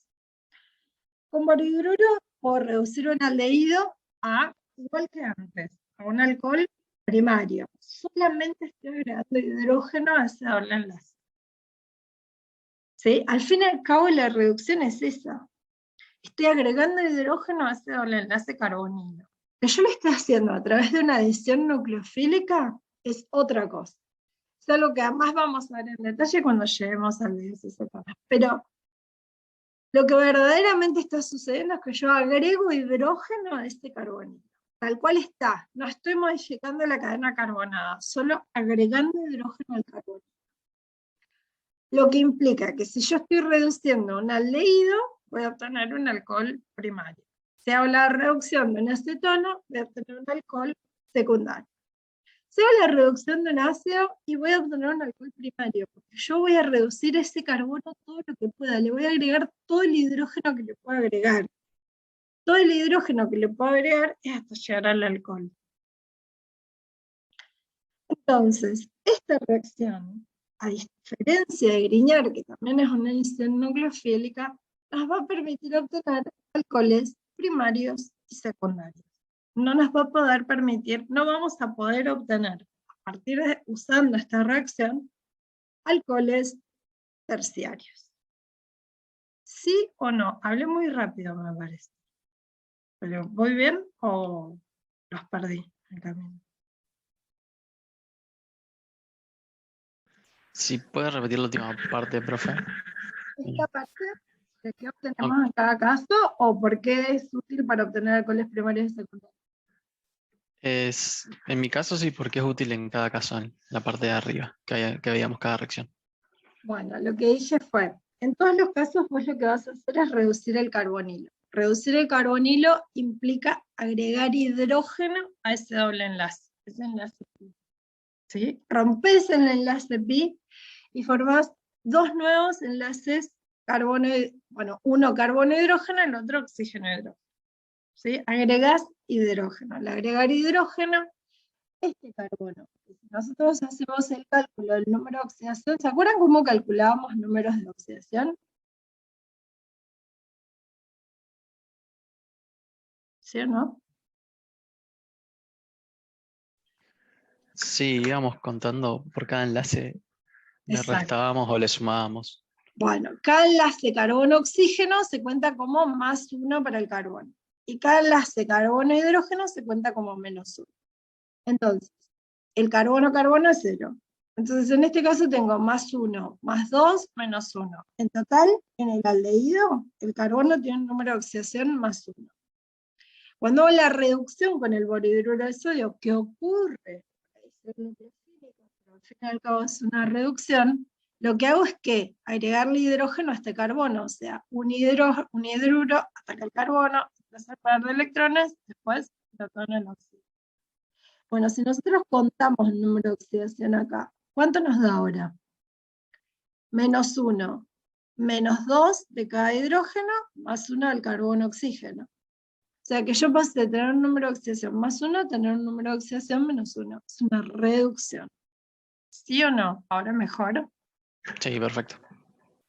con borhidruro puedo reducir un aldehído a, igual que antes, a un alcohol primario. Solamente estoy agregando hidrógeno a ese doble enlace. ¿Sí? Al fin y al cabo la reducción es esa. Estoy agregando hidrógeno a ese doble enlace carbonilo. Que yo lo estoy haciendo a través de una adición nucleofílica es otra cosa. Es algo que además vamos a ver en detalle cuando lleguemos al DSC. Pero lo que verdaderamente está sucediendo es que yo agrego hidrógeno a este carbonilo. Tal cual está. No estoy modificando la cadena carbonada, solo agregando hidrógeno al carbonilo. Lo que implica que si yo estoy reduciendo un aldehído, voy a obtener un alcohol primario. Si hago la reducción de un acetono, voy a obtener un alcohol secundario. Si hago la reducción de un ácido, y voy a obtener un alcohol primario, porque yo voy a reducir ese carbono todo lo que pueda, le voy a agregar todo el hidrógeno que le pueda agregar. Todo el hidrógeno que le puedo agregar es hasta llegar al alcohol. Entonces, esta reacción, a diferencia de Grignard, que también es una adición nucleofílica, nos va a permitir obtener alcoholes primarios y secundarios. No nos va a poder permitir, no vamos a poder obtener, a partir de usando esta reacción, alcoholes terciarios. ¿Sí o no? Hablé muy rápido, me parece. ¿Pero voy bien o los perdí en el camino? Si puedes repetir la última parte, profe. Esta parte de qué obtenemos en cada caso o por qué es útil para obtener alcoholes primarios y secundarios. En mi caso sí, porque es útil en cada caso, en la parte de arriba, que veíamos cada reacción. Bueno, lo que dije fue, en todos los casos vos lo que vas a hacer es reducir el carbonilo. Reducir el carbonilo implica agregar hidrógeno a ese doble enlace, ese enlace pi. ¿Sí? Rompes el enlace pi y formás dos nuevos enlaces carbono, bueno, uno carbono-hidrógeno y el otro oxígeno-hidrógeno. ¿Sí? Agregás hidrógeno. Al agregar hidrógeno, este carbono. Si nosotros hacemos el cálculo del número de oxidación, ¿se acuerdan cómo calculábamos números de oxidación? ¿Sí o no? Sí, íbamos contando por cada enlace, le Exacto. restábamos o le sumábamos. Bueno, cada enlace carbono-oxígeno se cuenta como +1 para el carbono. Y cada enlace carbono-hidrógeno se cuenta como -1. Entonces, el carbono-carbono es 0. Entonces, en este caso tengo +1, +2, -1. En total, en el aldehído, el carbono tiene un número de oxidación +1. Cuando hago la reducción con el borhidruro de sodio, ¿qué ocurre? Al fin y al cabo es una reducción. Lo que hago es que agregarle hidrógeno a este carbono, o sea, un hidruro ataca el carbono, empieza a par de electrones, después protona el oxígeno. Bueno, si nosotros contamos el número de oxidación acá, ¿cuánto nos da ahora? -1, -2 de cada hidrógeno, +1 del carbono-oxígeno. O sea que yo pasé de tener un número de oxidación +1 a tener un número de oxidación -1. Es una reducción. ¿Sí o no? ¿Ahora mejor? Sí, perfecto.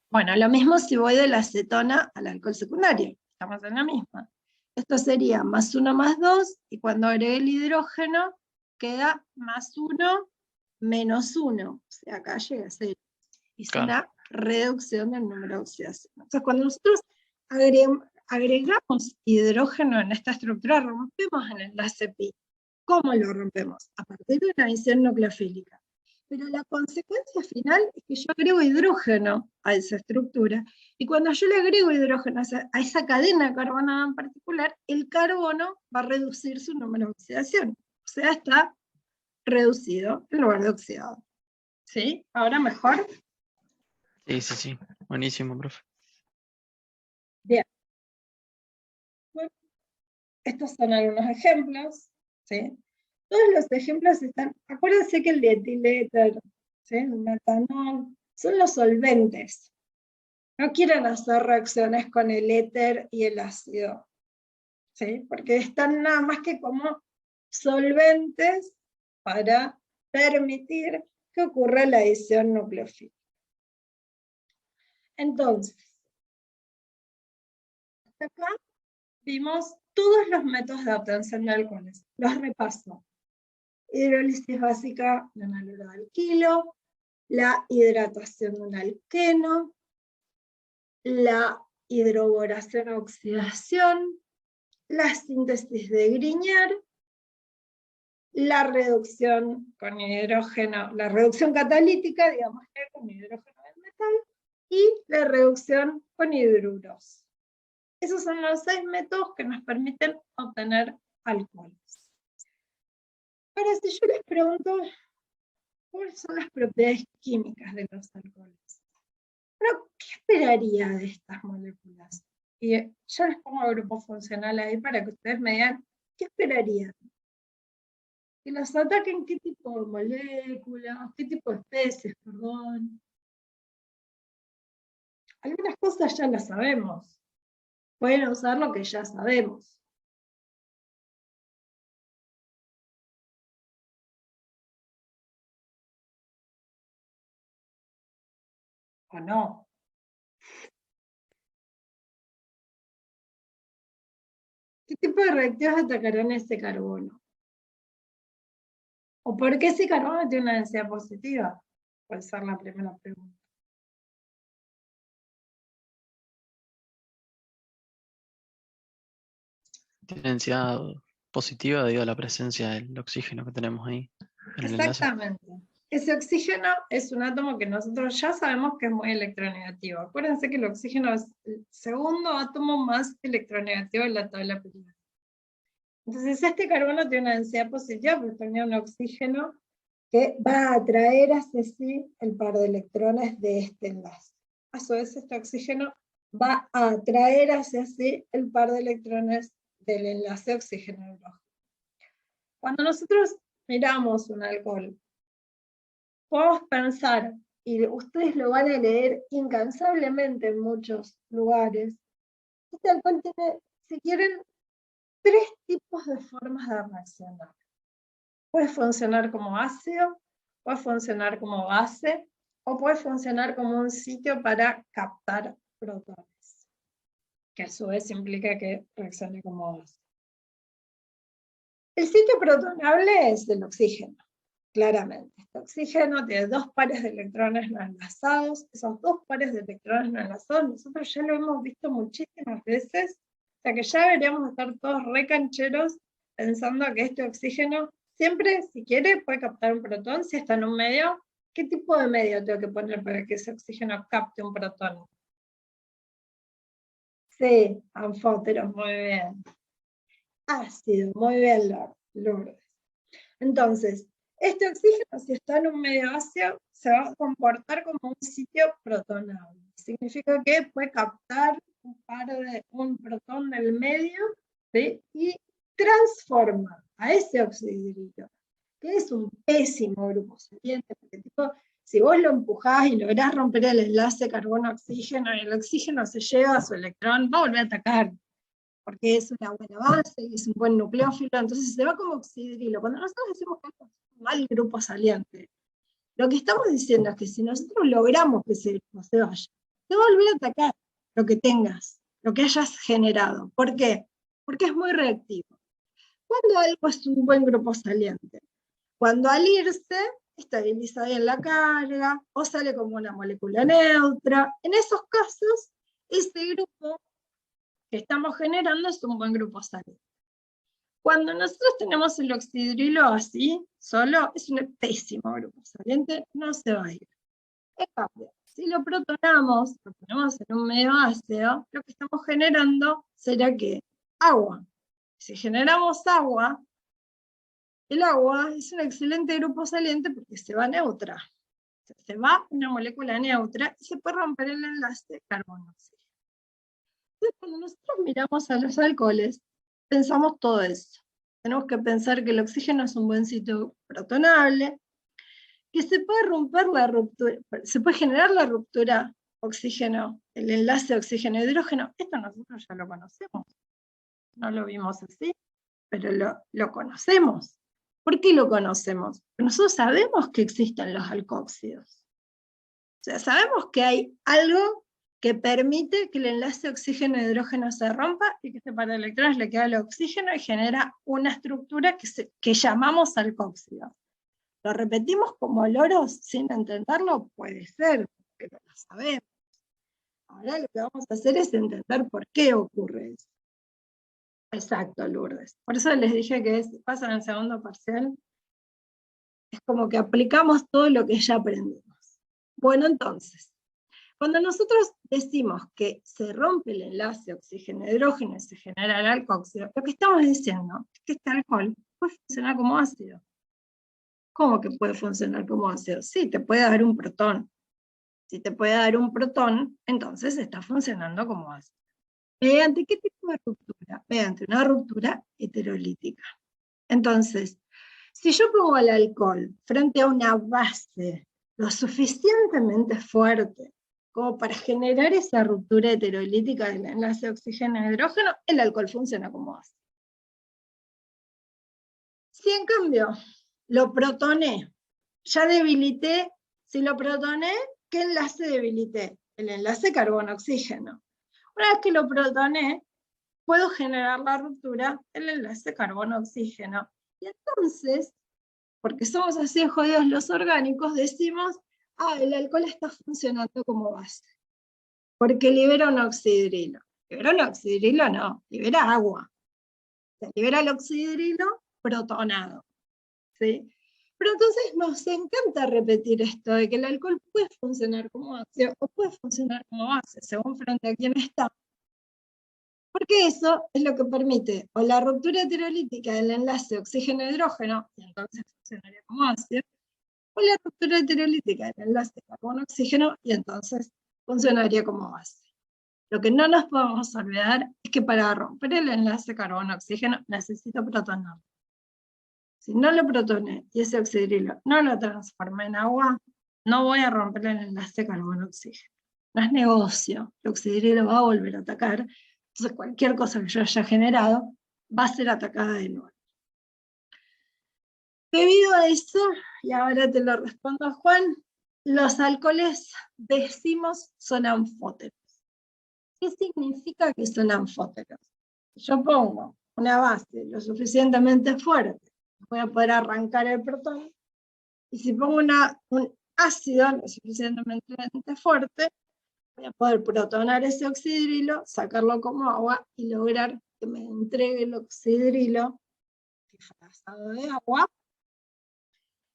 Bueno, lo mismo si voy de la acetona al alcohol secundario. Estamos en la misma. Esto sería +1 +2, y cuando agregue el hidrógeno, queda +1 -1. O sea, acá llega a 0. Es Claro. una reducción del número de oxidación. Entonces, cuando nosotros agregamos hidrógeno en esta estructura, rompemos el enlace pi. ¿Cómo lo rompemos? A partir de una adición nucleofílica. Pero la consecuencia final es que yo agrego hidrógeno a esa estructura, y cuando yo le agrego hidrógeno a esa cadena carbonada en particular, el carbono va a reducir su número de oxidación. O sea, está reducido en lugar de oxidado. ¿Sí? ¿Ahora mejor? Sí, sí, sí. Buenísimo, profe. Bien. Bueno, estos son algunos ejemplos, ¿sí? Todos los ejemplos están, acuérdense que el dietiléter, ¿sí? El metanol, son los solventes. No quieren hacer reacciones con el éter y el ácido, ¿sí? Porque están nada más que como solventes para permitir que ocurra la adición nucleofílica. Entonces, hasta acá vimos todos los métodos de obtención de alcoholes. Los repaso. Hidrólisis básica de un haluro de alquilo, la hidratación de un alqueno, la hidroboración o oxidación, la síntesis de Grignard, la reducción con hidrógeno, la reducción catalítica, digamos, con hidrógeno del metal, y la reducción con hidruros. Esos son los 6 métodos que nos permiten obtener alcoholes. Ahora, si yo les pregunto, ¿cuáles son las propiedades químicas de los alcoholes? Bueno, ¿qué esperaría de estas moléculas? Y yo les pongo el grupo funcional ahí para que ustedes me digan, ¿qué esperarían? Que los ataquen qué tipo de moléculas, qué tipo de especies, perdón. Algunas cosas ya las sabemos. Pueden usar lo que ya sabemos. ¿O no? ¿Qué tipo de reactivos atacarán ese carbono? ¿O por qué ese carbono tiene una densidad positiva? Puede ser la primera pregunta. Tiene densidad positiva debido a la presencia del oxígeno que tenemos ahí en el enlace. Exactamente. Ese oxígeno es un átomo que nosotros ya sabemos que es muy electronegativo. Acuérdense que el oxígeno es el segundo átomo más electronegativo de la tabla periódica. Entonces este carbono tiene una densidad positiva porque tiene un oxígeno que va a atraer hacia sí el par de electrones de este enlace. A su vez este oxígeno va a atraer hacia sí el par de electrones del enlace oxígeno-hidrógeno. Cuando nosotros miramos un alcohol, podemos pensar, y ustedes lo van a leer incansablemente en muchos lugares, este alcohol tiene, si quieren, 3 tipos de formas de reaccionar. puede funcionar como ácido, puede funcionar como base, o puede funcionar como un sitio para captar protones, que a su vez implica que reaccione como base. El sitio protonable es el oxígeno, claramente. Este oxígeno tiene 2 pares de electrones no enlazados. Esos 2 pares de electrones no enlazados nosotros ya lo hemos visto muchísimas veces, o sea que ya deberíamos estar todos recancheros pensando que este oxígeno siempre, si quiere, puede captar un protón. Si está en un medio, ¿qué tipo de medio tengo que poner para que ese oxígeno capte un protón? Sí, anfóteros, muy bien. Ácido, muy bien, Lourdes. Entonces, este oxígeno, si está en un medio ácido, se va a comportar como un sitio protonable. Significa que puede captar un protón del medio, ¿sí? Y transforma a ese oxidrilo, que es un pésimo grupo saliente, porque tipo, si vos lo empujás y lográs romper el enlace carbono-oxígeno y el oxígeno se lleva a su electrón, va a volver a atacar, porque es una buena base y es un buen nucleófilo, entonces se va como oxidrilo. Cuando nosotros decimos que es un mal grupo saliente, lo que estamos diciendo es que si nosotros logramos que ese grupo se vaya, te va a volver a atacar lo que tengas, lo que hayas generado. ¿Por qué? Porque es muy reactivo. ¿Cuándo algo es un buen grupo saliente? Cuando al irse estabiliza bien la carga, o sale como una molécula neutra. En esos casos, ese grupo que estamos generando es un buen grupo saliente. Cuando nosotros tenemos el oxidrilo así, solo, es un pésimo grupo saliente, no se va a ir. En cambio, si lo protonamos, lo ponemos en un medio ácido, lo que estamos generando será ¿qué? Agua. Si generamos agua, el agua es un excelente grupo saliente porque se va neutra. Se va una molécula neutra y se puede romper el enlace carbono-oxígeno. Entonces, cuando nosotros miramos a los alcoholes, pensamos todo eso. Tenemos que pensar que el oxígeno es un buen sitio protonable, que se puede romper la ruptura, se puede generar la ruptura oxígeno, el enlace oxígeno-hidrógeno. Esto nosotros ya lo conocemos. No lo vimos así, pero lo conocemos. ¿Por qué lo conocemos? Porque nosotros sabemos que existen los alcóxidos. O sea, sabemos que hay algo que permite que el enlace oxígeno-hidrógeno se rompa y que este par de electrones le queda el oxígeno y genera una estructura que llamamos alcóxido. ¿Lo repetimos como loros sin entenderlo? Puede ser, pero lo sabemos. Ahora lo que vamos a hacer es entender por qué ocurre eso. Exacto, Lourdes. Por eso les dije que pasa en el segundo parcial. Es como que aplicamos todo lo que ya aprendimos. Bueno, entonces, cuando nosotros decimos que se rompe el enlace oxígeno-hidrógeno y se genera el alcóxido, lo que estamos diciendo es que este alcohol puede funcionar como ácido. ¿Cómo que puede funcionar como ácido? Sí, te puede dar un protón. Si te puede dar un protón, entonces está funcionando como ácido. ¿Mediante qué tipo de ruptura? Mediante una ruptura heterolítica. Entonces, si yo pongo el alcohol frente a una base lo suficientemente fuerte como para generar esa ruptura heterolítica del enlace oxígeno-hidrógeno, el alcohol funciona como ácido. Si en cambio lo protoné, ya debilité, si lo protoné, ¿qué enlace debilité? El enlace carbono-oxígeno. Una vez que lo protoné, puedo generar la ruptura del enlace carbono-oxígeno. Y entonces, porque somos así jodidos los orgánicos, decimos, el alcohol está funcionando como base, porque libera un oxidrilo. Libera un oxidrilo no, libera agua. Se libera el oxidrilo protonado. ¿Sí? Pero entonces nos encanta repetir esto de que el alcohol puede funcionar como ácido o puede funcionar como base, según frente a quién está. Porque eso es lo que permite o la ruptura heterolítica del enlace oxígeno-hidrógeno, y entonces funcionaría como ácido, o la ruptura heterolítica del enlace carbono-oxígeno, y entonces funcionaría como base. Lo que no nos podemos olvidar es que para romper el enlace carbono-oxígeno necesito protonar. Si no lo protoné y ese oxidrilo no lo transformé en agua, no voy a romper el enlace carbono-oxígeno. No es negocio, el oxidrilo va a volver a atacar. Entonces cualquier cosa que yo haya generado va a ser atacada de nuevo. Debido a eso, y ahora te lo respondo, Juan, los alcoholes decimos son anfóteros. ¿Qué significa que son anfóteros? Yo pongo una base lo suficientemente fuerte, voy a poder arrancar el protón, y si pongo un ácido lo suficientemente fuerte, voy a poder protonar ese oxidrilo, sacarlo como agua y lograr que me entregue el oxidrilo disfrazado de agua,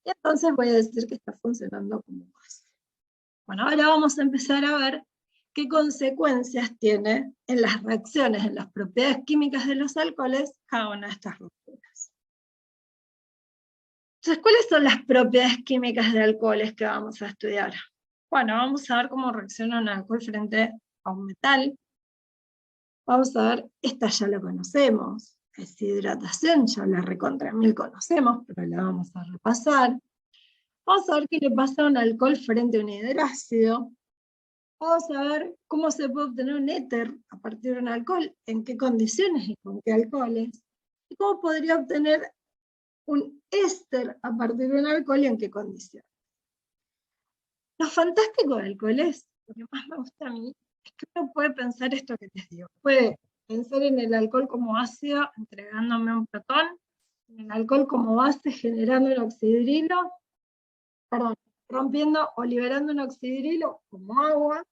y entonces voy a decir que está funcionando como base. Bueno, ahora vamos a empezar a ver qué consecuencias tiene en las reacciones, en las propiedades químicas de los alcoholes, cada una de estas rupturas. Entonces, ¿cuáles son las propiedades químicas de alcoholes que vamos a estudiar? Bueno, vamos a ver cómo reacciona un alcohol frente a un metal. Vamos a ver, esta ya la conocemos, deshidratación, ya la recontra mil conocemos, pero la vamos a repasar. Vamos a ver qué le pasa a un alcohol frente a un hidrácido. Vamos a ver cómo se puede obtener un éter a partir de un alcohol, en qué condiciones y con qué alcoholes, y cómo podría obtener un éster a partir de un alcohol y en qué condiciones. Lo fantástico de alcoholes, lo que más me gusta a mí, es que uno puede pensar esto que les digo. Puede pensar en el alcohol como ácido, entregándome un protón, en el alcohol como base, generando un oxidrilo, perdón, rompiendo o liberando un oxidrilo como agua,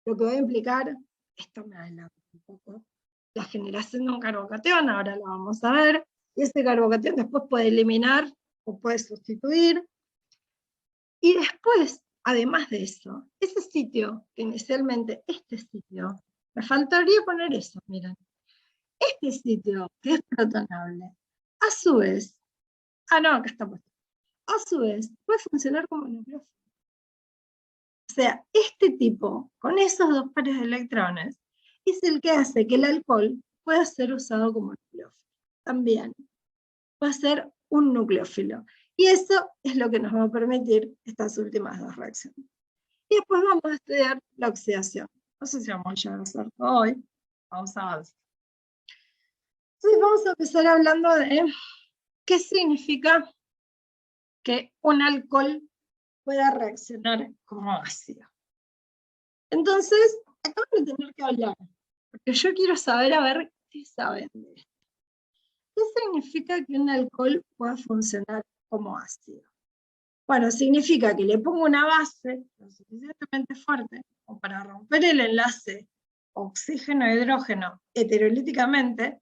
lo que va a implicar, esto me adelanta un poco, la generación de un carbocatión, ahora lo vamos a ver, y ese carbocatión después puede eliminar o puede sustituir, y después, además de eso, ese sitio, que inicialmente, este sitio, me faltaría poner eso, miren, este sitio que es protonable, a su vez, no, acá está puesto, a su vez, puede funcionar como nucleófilo. O sea, este tipo, con esos dos pares de electrones, es el que hace que el alcohol pueda ser usado como nucleófilo. También va a ser un nucleófilo. Y eso es lo que nos va a permitir estas últimas dos reacciones. Y después vamos a estudiar la oxidación. No sé si vamos a llegar a hacer todo hoy. Vamos a avanzar. Entonces vamos a empezar hablando de qué significa que un alcohol pueda reaccionar como ácido. Entonces, acá van a tener que hablar, porque yo quiero saber, a ver, qué saben de esto. ¿Qué significa que un alcohol pueda funcionar como ácido? Bueno, significa que le pongo una base lo suficientemente fuerte como para romper el enlace oxígeno-hidrógeno heterolíticamente,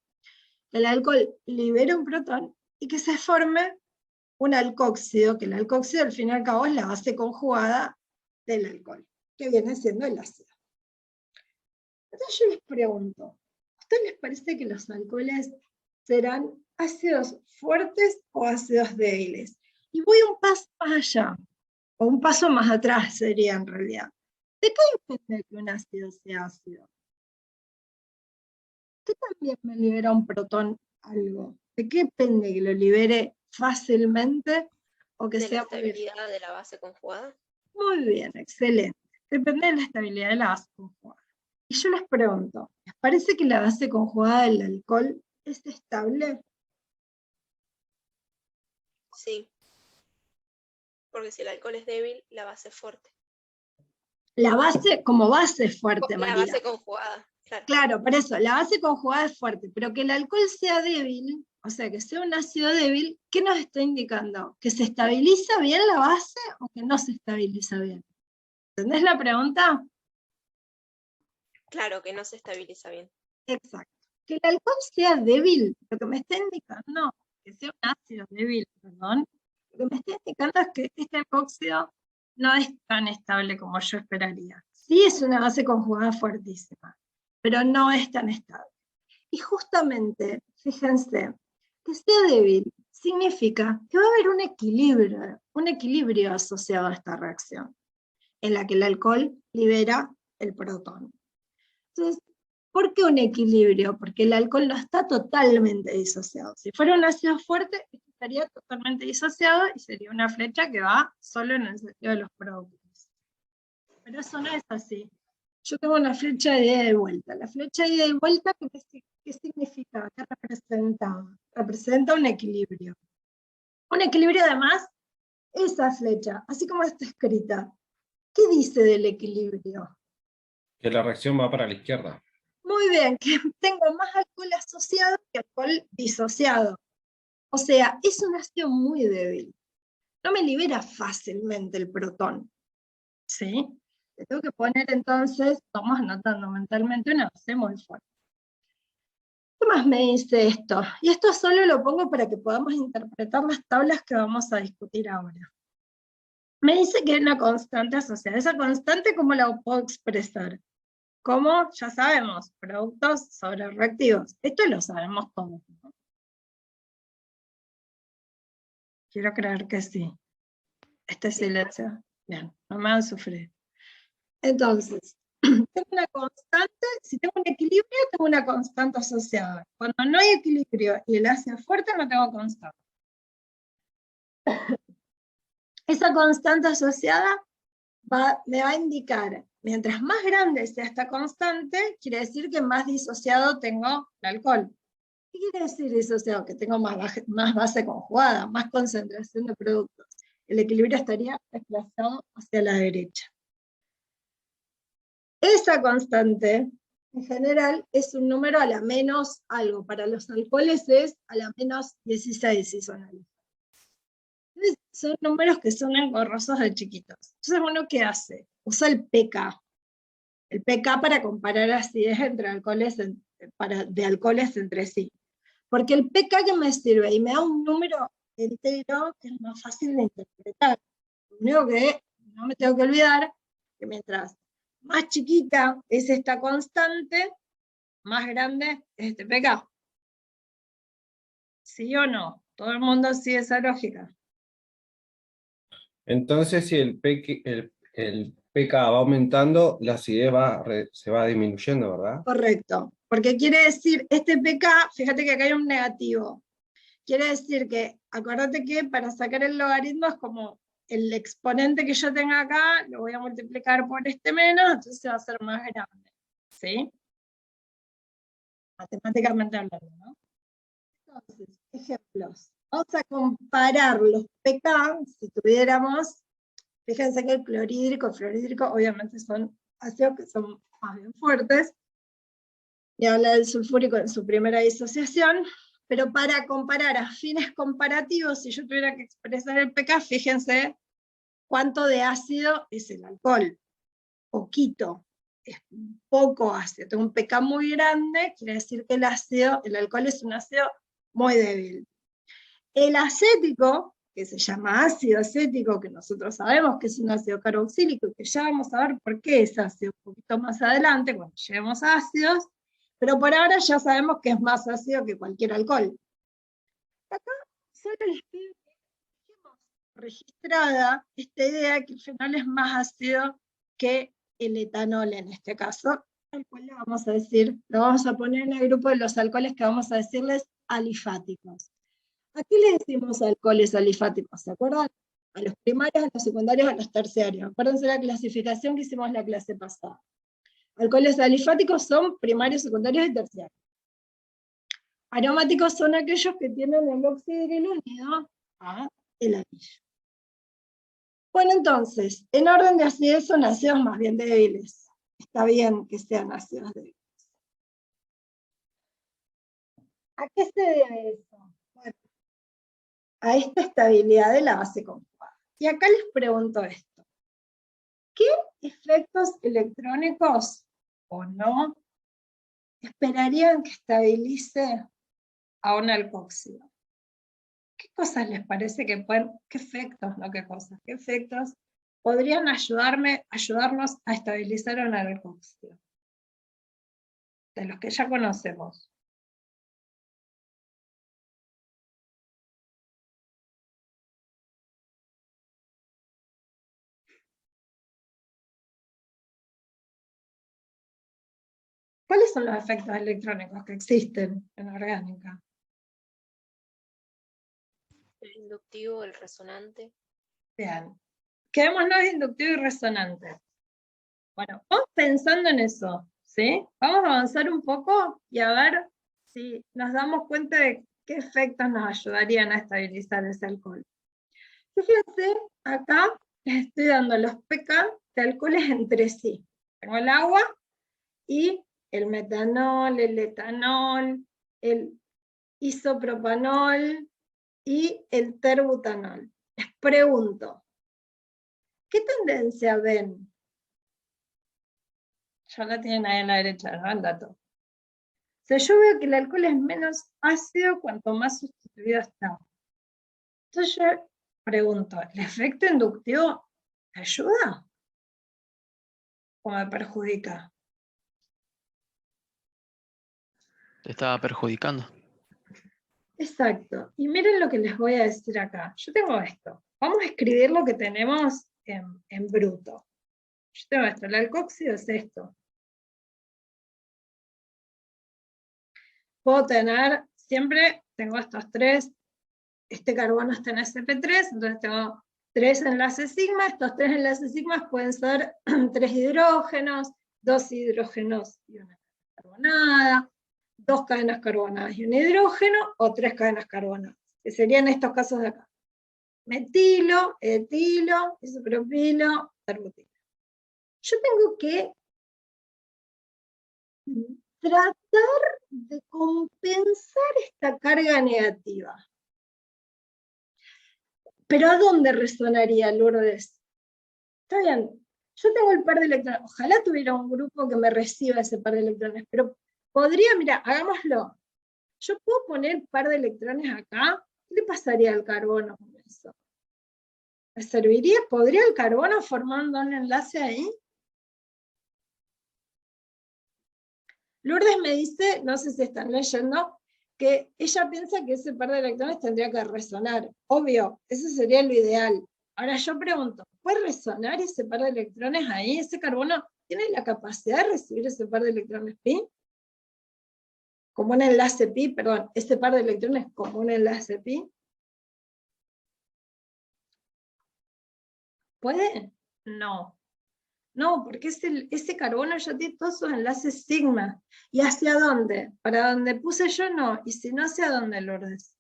que el alcohol libere un protón y que se forme un alcóxido, que el alcóxido al fin y al cabo es la base conjugada del alcohol, que viene siendo el ácido. Entonces yo les pregunto, ¿a ustedes les parece que los alcoholes serán ácidos fuertes o ácidos débiles? Y voy un paso más allá, o un paso más atrás sería en realidad. ¿De qué depende que un ácido sea ácido? ¿Qué también me libera un protón algo? ¿De qué depende que lo libere fácilmente o que De la sea muy estabilidad de la base conjugada. Muy bien, excelente. Depende de la estabilidad de la base conjugada. Y yo les pregunto, ¿les parece que la base conjugada del alcohol es estable? Sí. Porque si el alcohol es débil, la base es fuerte. La base, como base es fuerte, La María. base conjugada, claro. Claro, por eso, la base conjugada es fuerte, pero que el alcohol sea débil, o sea, que sea un ácido débil, ¿qué nos está indicando? ¿Que se estabiliza bien la base o que no se estabiliza bien? ¿Entendés la pregunta? Claro que no se estabiliza bien. Exacto. Que el alcohol sea débil, lo que me está indicando, que sea un ácido débil, perdón, lo que me está indicando es que este alcóxido no es tan estable como yo esperaría. Sí es una base conjugada fuertísima, pero no es tan estable. Y justamente, fíjense, que sea débil significa que va a haber un equilibrio asociado a esta reacción, en la que el alcohol libera el protón. Entonces, ¿por qué un equilibrio? Porque el alcohol no está totalmente disociado. Si fuera un ácido fuerte, estaría totalmente disociado y sería una flecha que va solo en el sentido de los productos. Pero eso no es así. Yo tengo una flecha de ida y vuelta. La flecha de ida y vuelta, ¿qué significa? ¿Qué representa? Representa un equilibrio. Un equilibrio además, esa flecha, así como está escrita. ¿Qué dice del equilibrio? Que la reacción va para la izquierda. Muy bien, que tengo más alcohol asociado que alcohol disociado. O sea, es un ácido muy débil. No me libera fácilmente el protón. ¿Sí? Le tengo que poner entonces, vamos anotando mentalmente una base muy fuerte. ¿Qué más me dice esto? Y esto solo lo pongo para que podamos interpretar las tablas que vamos a discutir ahora. Me dice que hay una constante asociada. Esa constante, ¿cómo la puedo expresar? Como ya sabemos, productos sobre reactivos. Esto lo sabemos todos, ¿no? Quiero creer que sí. Este silencio. Bien, no me van a sufrir. Entonces, tengo una constante, si tengo un equilibrio, tengo una constante asociada. Cuando no hay equilibrio y el ácido es fuerte, no tengo constante. Esa constante asociada me va a indicar, mientras más grande sea esta constante, quiere decir que más disociado tengo el alcohol. ¿Qué quiere decir disociado? Que tengo más base conjugada, más concentración de productos. El equilibrio estaría desplazado hacia la derecha. Esa constante, en general, es un número a la menos algo. Para los alcoholes es a la menos 16 si son alcoholes. Son números que son engorrosos de chiquitos. Entonces, ¿uno qué hace? Usa el pK. El pK para comparar acidez entre alcoholes, de alcoholes entre sí. Porque el pK que me sirve y me da un número entero que es más fácil de interpretar. Lo único que no me tengo que olvidar que mientras más chiquita es esta constante, más grande es este pK. ¿Sí o no? Todo el mundo sigue esa lógica. Entonces, si el pK va aumentando, la acidez se va disminuyendo, ¿verdad? Correcto. Porque quiere decir, este pK, fíjate que acá hay un negativo. Quiere decir que, acuérdate que para sacar el logaritmo es como el exponente que yo tenga acá, lo voy a multiplicar por este menos, entonces va a ser más grande. ¿Sí? Matemáticamente hablando, ¿no? Entonces, ejemplos. Vamos a comparar los pK, si tuviéramos, fíjense que el clorhídrico, el fluorhídrico, obviamente son ácidos que son más bien fuertes, y habla del sulfúrico en su primera disociación, pero para comparar a fines comparativos, si yo tuviera que expresar el pK, fíjense cuánto de ácido es el alcohol. Poquito, es poco ácido. Tengo un pK muy grande, quiere decir que el alcohol es un ácido muy débil. El acético, que se llama ácido acético, que nosotros sabemos que es un ácido carboxílico, que ya vamos a ver por qué es ácido un poquito más adelante, cuando lleguemos a ácidos, pero por ahora ya sabemos que es más ácido que cualquier alcohol. Acá solo les pido que dejemos registrada esta idea que el fenol es más ácido que el etanol en este caso, al cual le vamos a decir, lo vamos a poner en el grupo de los alcoholes que vamos a decirles alifáticos. ¿A qué le decimos alcoholes alifáticos? ¿Se acuerdan? A los primarios, a los secundarios, a los terciarios. Acuérdense la clasificación que hicimos la clase pasada. Alcoholes alifáticos son primarios, secundarios y terciarios. Aromáticos son aquellos que tienen el oxidrilo unido a el anillo. Bueno, entonces, en orden de acidez son ácidos más bien débiles. Está bien que sean ácidos débiles. ¿A qué se debe eso? Bueno, a esta estabilidad de la base conjugada. Y acá les pregunto esto. ¿Qué efectos electrónicos o no esperarían que estabilice a un alcohóxido? ¿Qué cosas les parece que pueden, qué efectos, no qué cosas, qué efectos podrían ayudarnos a estabilizar a un alcohóxido? De los que ya conocemos. ¿Cuáles son los efectos electrónicos que existen en la orgánica? El inductivo, el resonante. Bien. Quedémonos inductivo y resonante. Bueno, vamos pensando en eso, ¿sí? Vamos a avanzar un poco y a ver si nos damos cuenta de ¿Qué efectos nos ayudarían a estabilizar ese alcohol? Fíjense, acá les estoy dando los pK de alcoholes entre sí. Tengo el agua y el metanol, el etanol, el isopropanol y el terbutanol. Les pregunto, ¿qué tendencia ven? Ya la tienen ahí a la derecha, ¿no? El dato. O sea, yo veo que el alcohol es menos ácido cuanto más sustituido está. Entonces yo pregunto, ¿el efecto inductivo me ayuda o me perjudica? Te estaba perjudicando. Exacto. Y miren lo que les voy a decir acá. Yo tengo esto. Vamos a escribir lo que tenemos en bruto. Yo tengo esto. El alcóxido es esto. Puedo tener, siempre tengo estos tres. Este carbono está en sp3, entonces tengo 3 enlaces sigma. Estos 3 enlaces sigma pueden ser 3 hidrógenos, 2 hidrógenos y una carbonada, 2 cadenas carbonadas y un hidrógeno, o 3 cadenas carbonadas, que serían estos casos de acá. Metilo, etilo, isopropilo, terbutilo. Yo tengo que tratar de compensar esta carga negativa. ¿Pero a dónde resonaría Lourdes? Está bien, yo tengo el par de electrones, ojalá tuviera un grupo que me reciba ese par de electrones, pero podría, mira, hagámoslo. Yo puedo poner par de electrones acá, ¿qué le pasaría al carbono con eso? ¿Me serviría? ¿Podría el carbono formando un enlace ahí? Lourdes me dice, no sé si están leyendo, que ella piensa que ese par de electrones tendría que resonar. Obvio, eso sería lo ideal. Ahora yo pregunto, ¿puede resonar ese par de electrones ahí? ¿Ese carbono tiene la capacidad de recibir ese par de electrones pi? Como un enlace pi, perdón, ese par de electrones como un enlace pi. ¿Puede? No. No, porque ese carbono ya tiene todos sus enlaces sigma. ¿Y hacia dónde? Para donde puse yo no. Y si no, ¿hacia dónde, Lourdes?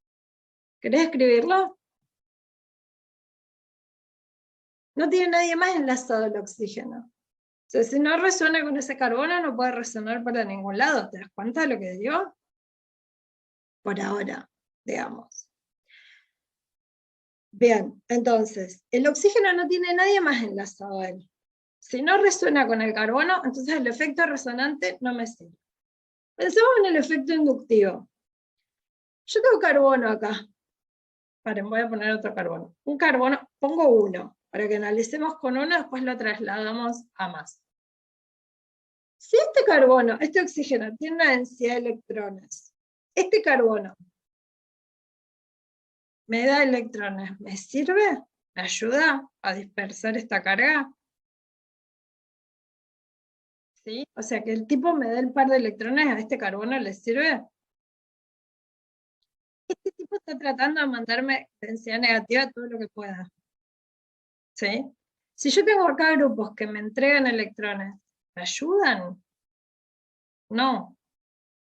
¿Querés escribirlo? No tiene nadie más enlazado el oxígeno. O sea, si no resuena con ese carbono, no puede resonar para ningún lado. ¿Te das cuenta de lo que digo? Por ahora, digamos. Bien, entonces, el oxígeno no tiene nadie más enlazado a él. Si no resuena con el carbono, entonces el efecto resonante no me sirve. Pensemos en el efecto inductivo. Yo tengo carbono acá. Paren, voy a poner otro carbono. Un carbono, pongo 1, para que analicemos con 1, después lo trasladamos a más. Si este carbono, este oxígeno, tiene una densidad de electrones, este carbono me da electrones, ¿me sirve? ¿Me ayuda a dispersar esta carga? ¿Sí? O sea, que el tipo me dé el par de electrones a este carbono, ¿le sirve? Este tipo está tratando de mandarme densidad negativa todo lo que pueda. ¿Sí? Si yo tengo acá grupos que me entregan electrones, ¿me ayudan? No.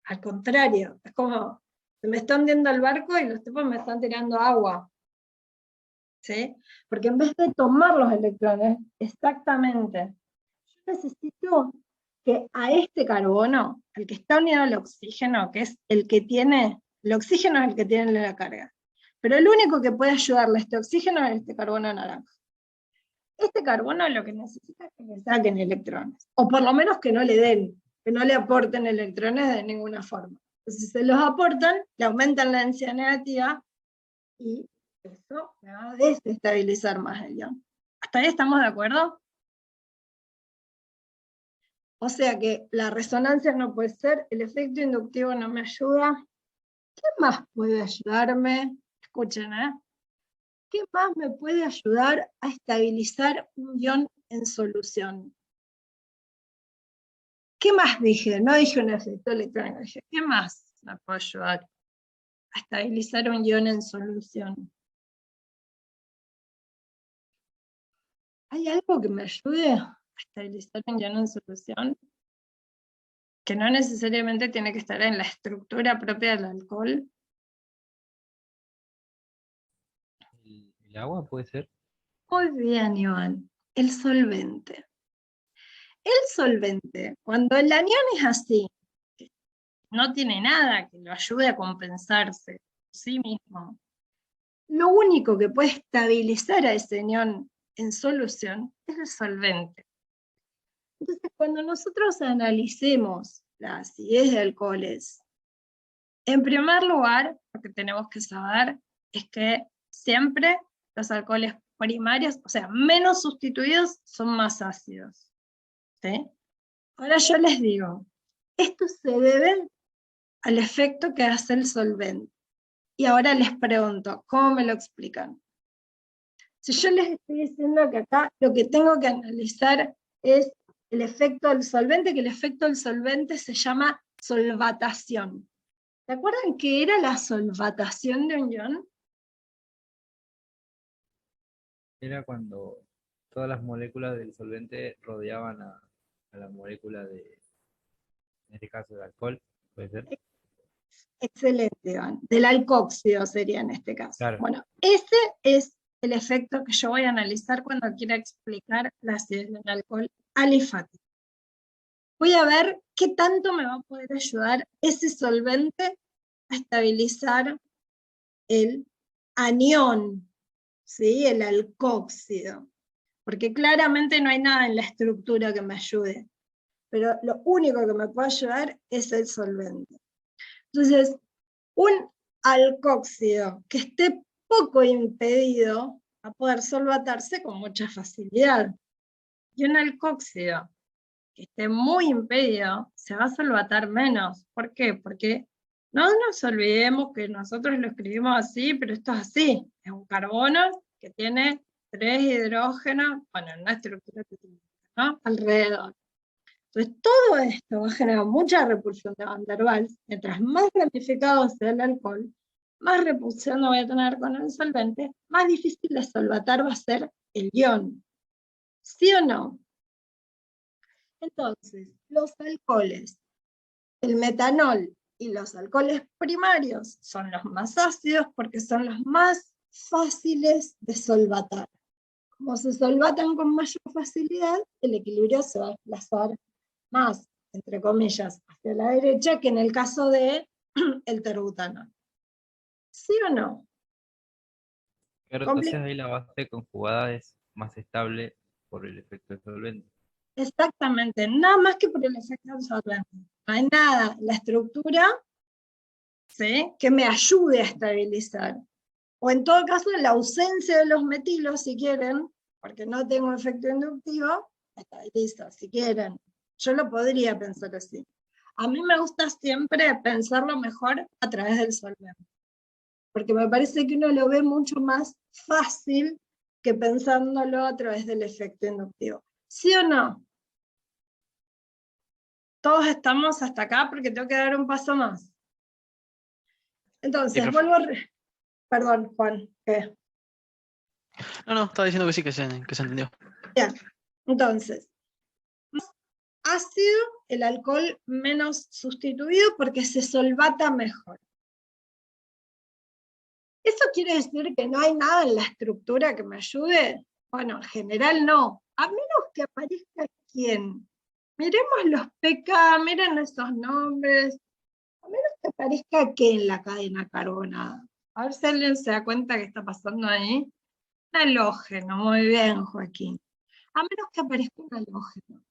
Al contrario, es como, se me está hundiendo el barco y los tipos me están tirando agua. ¿Sí? Porque en vez de tomar los electrones, exactamente, yo necesito que a este carbono, el que está unido al oxígeno, que es el que tiene, el oxígeno es el que tiene la carga, pero el único que puede ayudarle a este oxígeno es este carbono naranja. Este carbono lo que necesita es que le saquen electrones, o por lo menos que no le den, que no le aporten electrones de ninguna forma. Entonces, si se los aportan, le aumentan la densidad negativa, y eso me va a desestabilizar más el ion. ¿Hasta ahí estamos de acuerdo? O sea que la resonancia no puede ser, el efecto inductivo no me ayuda. ¿Qué más puede ayudarme? Escuchen, ¿qué más me puede ayudar a estabilizar un ion en solución? ¿Qué más dije? No dije un efecto electrónico, dije, ¿qué más me puede ayudar a estabilizar un ion en solución? ¿Hay algo que me ayude a estabilizar un ion en solución? Que no necesariamente tiene que estar en la estructura propia del alcohol. ¿El agua puede ser? Muy bien, Iván. El solvente. El solvente, cuando el anión es así, no tiene nada que lo ayude a compensarse por sí mismo, lo único que puede estabilizar a ese anión en solución es el solvente. Entonces, cuando nosotros analicemos la acidez de alcoholes, en primer lugar, lo que tenemos que saber es que siempre los alcoholes primarios, o sea, menos sustituidos, son más ácidos. ¿Sí? Ahora yo les digo, esto se debe al efecto que hace el solvente. Y ahora les pregunto, ¿cómo me lo explican? Si yo les estoy diciendo que acá lo que tengo que analizar es el efecto del solvente, que el efecto del solvente se llama solvatación. ¿Se acuerdan qué era la solvatación de un ion? Era cuando todas las moléculas del solvente rodeaban a la molécula de, en este caso, del alcohol, ¿puede ser? Excelente, Iván. Del alcóxido sería en este caso. Claro. Bueno, ese es el efecto que yo voy a analizar cuando quiera explicar la acidez de un alcohol alifático. Voy a ver qué tanto me va a poder ayudar ese solvente a estabilizar el anión, ¿sí? El alcóxido. Porque claramente no hay nada en la estructura que me ayude. Pero lo único que me puede ayudar es el solvente. Entonces, un alcóxido que esté poco impedido va a poder solvatarse con mucha facilidad. Y un alcóxido que esté muy impedido se va a solvatar menos. ¿Por qué? Porque no nos olvidemos que nosotros lo escribimos así, pero esto es así. Es un carbono que tiene 3 hidrógenos, bueno, en una estructura que tiene, ¿no? Alrededor. Entonces, todo esto va a generar mucha repulsión de Van der Waals. Mientras más ramificado sea el alcohol, más repulsión voy a tener con el solvente, más difícil de solvatar va a ser el ion. ¿Sí o no? Entonces, los alcoholes, el metanol y los alcoholes primarios son los más ácidos porque son los más fáciles de solvatar. Como se solvatan con mayor facilidad, el equilibrio se va a desplazar más, entre comillas, hacia la derecha que en el caso de el terbutanol. ¿Sí o no? Claro, entonces ahí la base conjugada es más estable por el efecto del solvente. Exactamente, nada más que por el efecto del solvente. No hay nada en la estructura, ¿sí?, que me ayude a estabilizar. O en todo caso, la ausencia de los metilos, si quieren, porque no tengo efecto inductivo, estabiliza, si quieren. Yo lo podría pensar así. A mí me gusta siempre pensarlo mejor a través del solvente, porque me parece que uno lo ve mucho más fácil que pensándolo a través del efecto inductivo. ¿Sí o no? Todos estamos hasta acá porque tengo que dar un paso más. Entonces, Sí, profe. vuelvo a... Perdón, Juan, ¿qué? No, estaba diciendo que sí, que se entendió. Bien, entonces, más ácido, el alcohol menos sustituido porque se solvata mejor. ¿Eso quiere decir que no hay nada en la estructura que me ayude? Bueno, en general no, a menos que aparezca quién. Miremos los pK, miren esos nombres, a menos que aparezca qué en la cadena carbonada. A ver si alguien se da cuenta que está pasando ahí. Un halógeno, muy bien, Joaquín. A menos que aparezca un halógeno.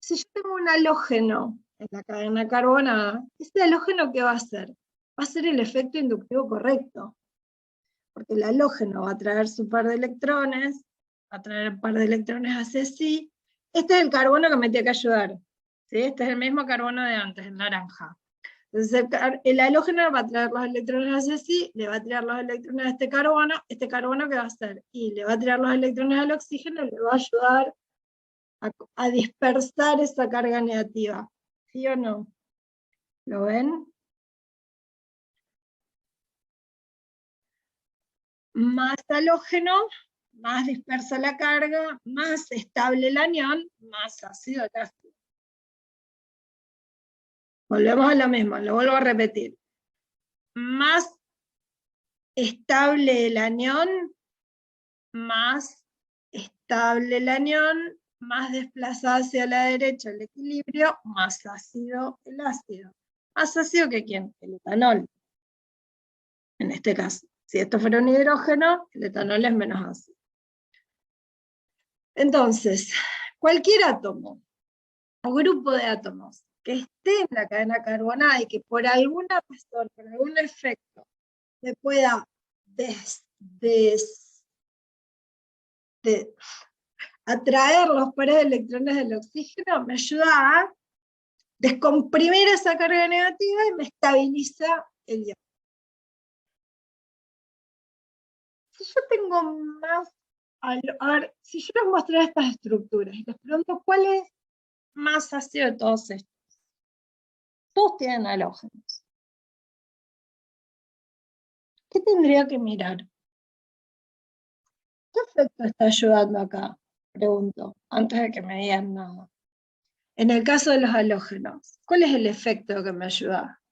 Si yo tengo un halógeno en la cadena carbonada, ¿ese halógeno qué va a hacer? Va a ser el efecto inductivo correcto. Porque el halógeno va a traer su par de electrones, va a traer un par de electrones hacia sí. Este es el carbono que me tiene que ayudar. ¿Sí? Este es el mismo carbono de antes, el naranja. Entonces el halógeno va a traer los electrones hacia sí, le va a traer los electrones a este carbono ¿qué va a hacer? Y le va a traer los electrones al oxígeno, le va a ayudar a dispersar esa carga negativa. ¿Sí o no? ¿Lo ven? Más halógeno, más dispersa la carga, más estable el anión, más ácido el ácido. Volvemos a lo mismo, lo vuelvo a repetir. Más estable el anión, más estable el anión, más desplazado hacia la derecha el equilibrio, más ácido el ácido. Más ácido que ¿quién? El etanol. En este caso, si esto fuera un hidrógeno, el etanol es menos ácido. Entonces, cualquier átomo o grupo de átomos que esté en la cadena carbonada y que por alguna razón, por algún efecto, me pueda atraer los pares de electrones del oxígeno, me ayuda a descomprimir esa carga negativa y me estabiliza el ion. Si yo tengo más, a ver, si yo les mostrara estas estructuras y les pregunto cuál es más ácido de todos estos, todos tienen halógenos. ¿Qué tendría que mirar? ¿Qué efecto está ayudando acá? Pregunto, antes de que me digan nada. En el caso de los halógenos, ¿cuál es el efecto que me ayuda?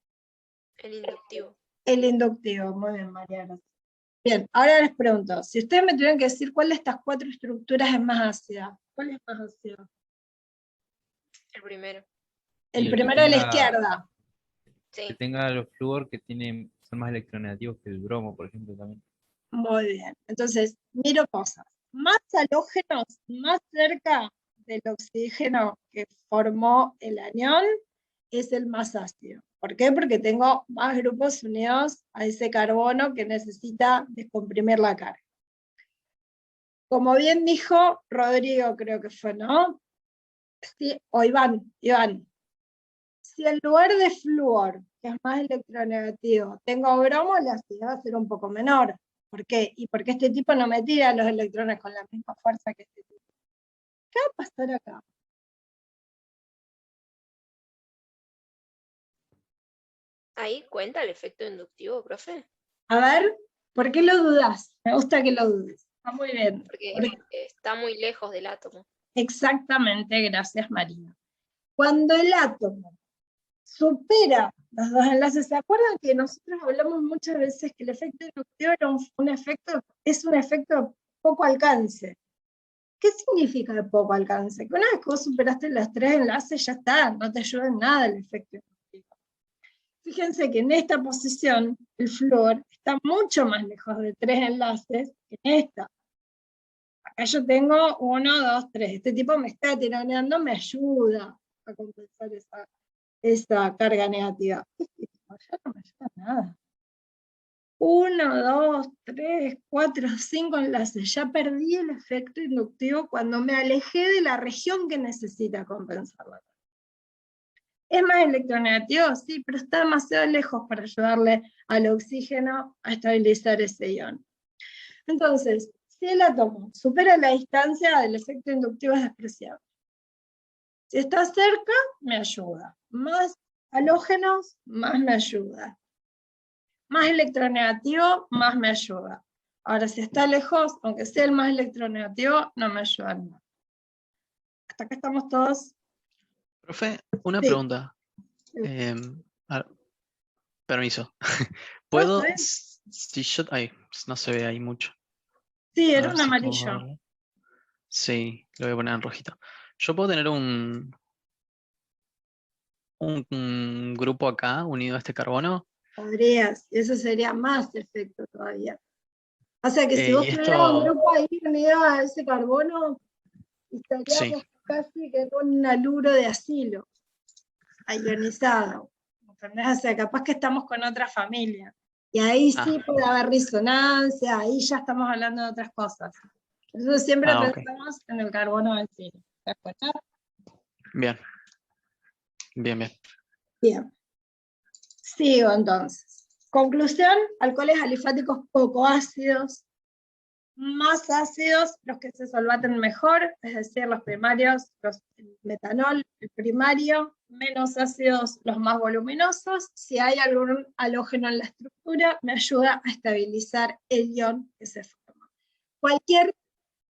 El inductivo. El inductivo, muy bien, Mariana. Bien, ahora les pregunto, si ustedes me tuvieran que decir cuál de estas 4 estructuras es más ácida, ¿cuál es más ácida? El primero. El Y el que primero de la tenga- izquierda. Sí. Que tenga los flúor que son más electronegativos que el bromo, por ejemplo, también. Muy bien, entonces, miro cosas. Más halógenos, más cerca del oxígeno que formó el anión, es el más ácido. ¿Por qué? Porque tengo más grupos unidos a ese carbono que necesita descomprimir la carga. Como bien dijo Rodrigo, creo que fue, ¿no? Sí, o Iván. Si en lugar de flúor, que es más electronegativo, tengo bromo, la acidez va a ser un poco menor. ¿Por qué? Y porque este tipo no me tira los electrones con la misma fuerza que este tipo. ¿Qué va a pasar acá? Ahí cuenta el efecto inductivo, profe. A ver, ¿por qué lo dudas? Me gusta que lo dudes. Está muy bien. Porque está muy lejos del átomo. Exactamente, gracias María. Cuando el átomo supera los 2 enlaces, ¿se acuerdan que nosotros hablamos muchas veces que el efecto inductivo era es un efecto de poco alcance? ¿Qué significa de poco alcance? Que una vez que vos superaste los 3 enlaces, ya está, no te ayuda en nada el efecto inductivo. Fíjense que en esta posición el flúor está mucho más lejos de 3 enlaces que en esta. Acá yo tengo 1, 2, 3. Este tipo me está tironeando, me ayuda a compensar esa carga negativa. Este tipo ya no me ayuda nada. 1, 2, 3, 4, 5 enlaces. Ya perdí el efecto inductivo cuando me alejé de la región que necesita compensarla. ¿Es más electronegativo? Sí, pero está demasiado lejos para ayudarle al oxígeno a estabilizar ese ion. Entonces, si el átomo supera la distancia, el efecto inductivo es despreciable. Si está cerca, me ayuda. Más halógenos, más me ayuda. Más electronegativo, más me ayuda. Ahora, si está lejos, aunque sea el más electronegativo, no me ayuda nada. Hasta acá estamos todos. Profe, una Sí. pregunta. A- Permiso. ¿Está ¿Puedo, bien? si yo, ay, no se ve ahí mucho. Sí, A era ver un si puedo amarillo. verlo. Sí, lo voy a poner en rojito. Yo puedo tener un grupo acá unido a este carbono. Podrías, eso sería más efecto todavía. O sea que si vos Y tuvieras un esto, grupo ahí unido a ese carbono, sí, estaríamos casi que con un haluro de asilo, ionizado. ¿Entendés? O sea, capaz que estamos con otra familia. Y ahí sí puede haber resonancia, ahí ya estamos hablando de otras cosas. Por eso siempre ok. pensamos en el carbono vencino. ¿Te das cuenta? Bien. Bien. Bien. Sigo entonces. Conclusión, alcoholes alifáticos poco ácidos, más ácidos los que se solvaten mejor, es decir, los primarios, el metanol, el primario, menos ácidos los más voluminosos. Si hay algún halógeno en la estructura, me ayuda a estabilizar el ion que se forma. Cualquier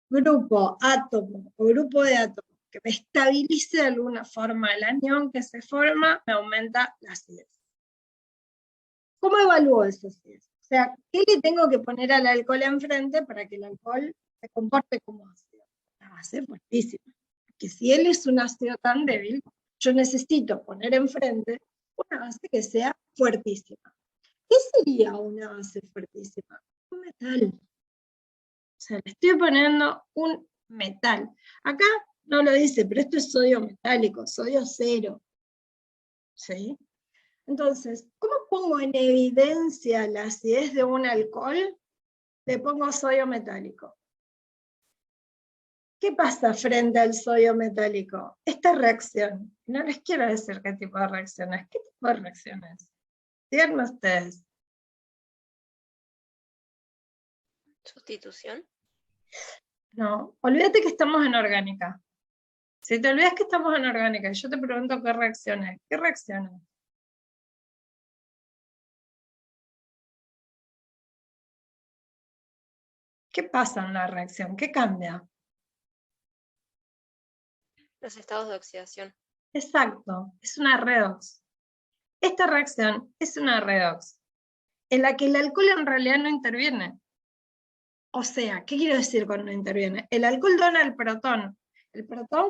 grupo, átomo o grupo de átomos que me estabilice de alguna forma el anión que se forma, me aumenta la acidez. ¿Cómo evalúo esa acidez? O sea, ¿qué le tengo que poner al alcohol enfrente para que el alcohol se comporte como ácido? Una base fuertísima. Porque si él es un ácido tan débil, yo necesito poner enfrente una base que sea fuertísima. ¿Qué sería una base fuertísima? Un metal. O sea, le estoy poniendo un metal. Acá no lo dice, pero esto es sodio metálico, sodio 0. ¿Sí? Entonces, ¿cómo pongo en evidencia la acidez de un alcohol? Le pongo sodio metálico. ¿Qué pasa frente al sodio metálico? Esta reacción. No les quiero decir qué tipo de reacciones. ¿Qué tipo de reacciones? Díganme ustedes. Sustitución. No, olvídate que estamos en orgánica. Si te olvidas que estamos en orgánica y yo te pregunto qué reacciones, ¿qué reacciones? ¿Qué pasa en la reacción? ¿Qué cambia? Los estados de oxidación. Exacto, es una redox. Esta reacción es una redox, en la que el alcohol en realidad no interviene. O sea, ¿qué quiero decir con no interviene? El alcohol dona el protón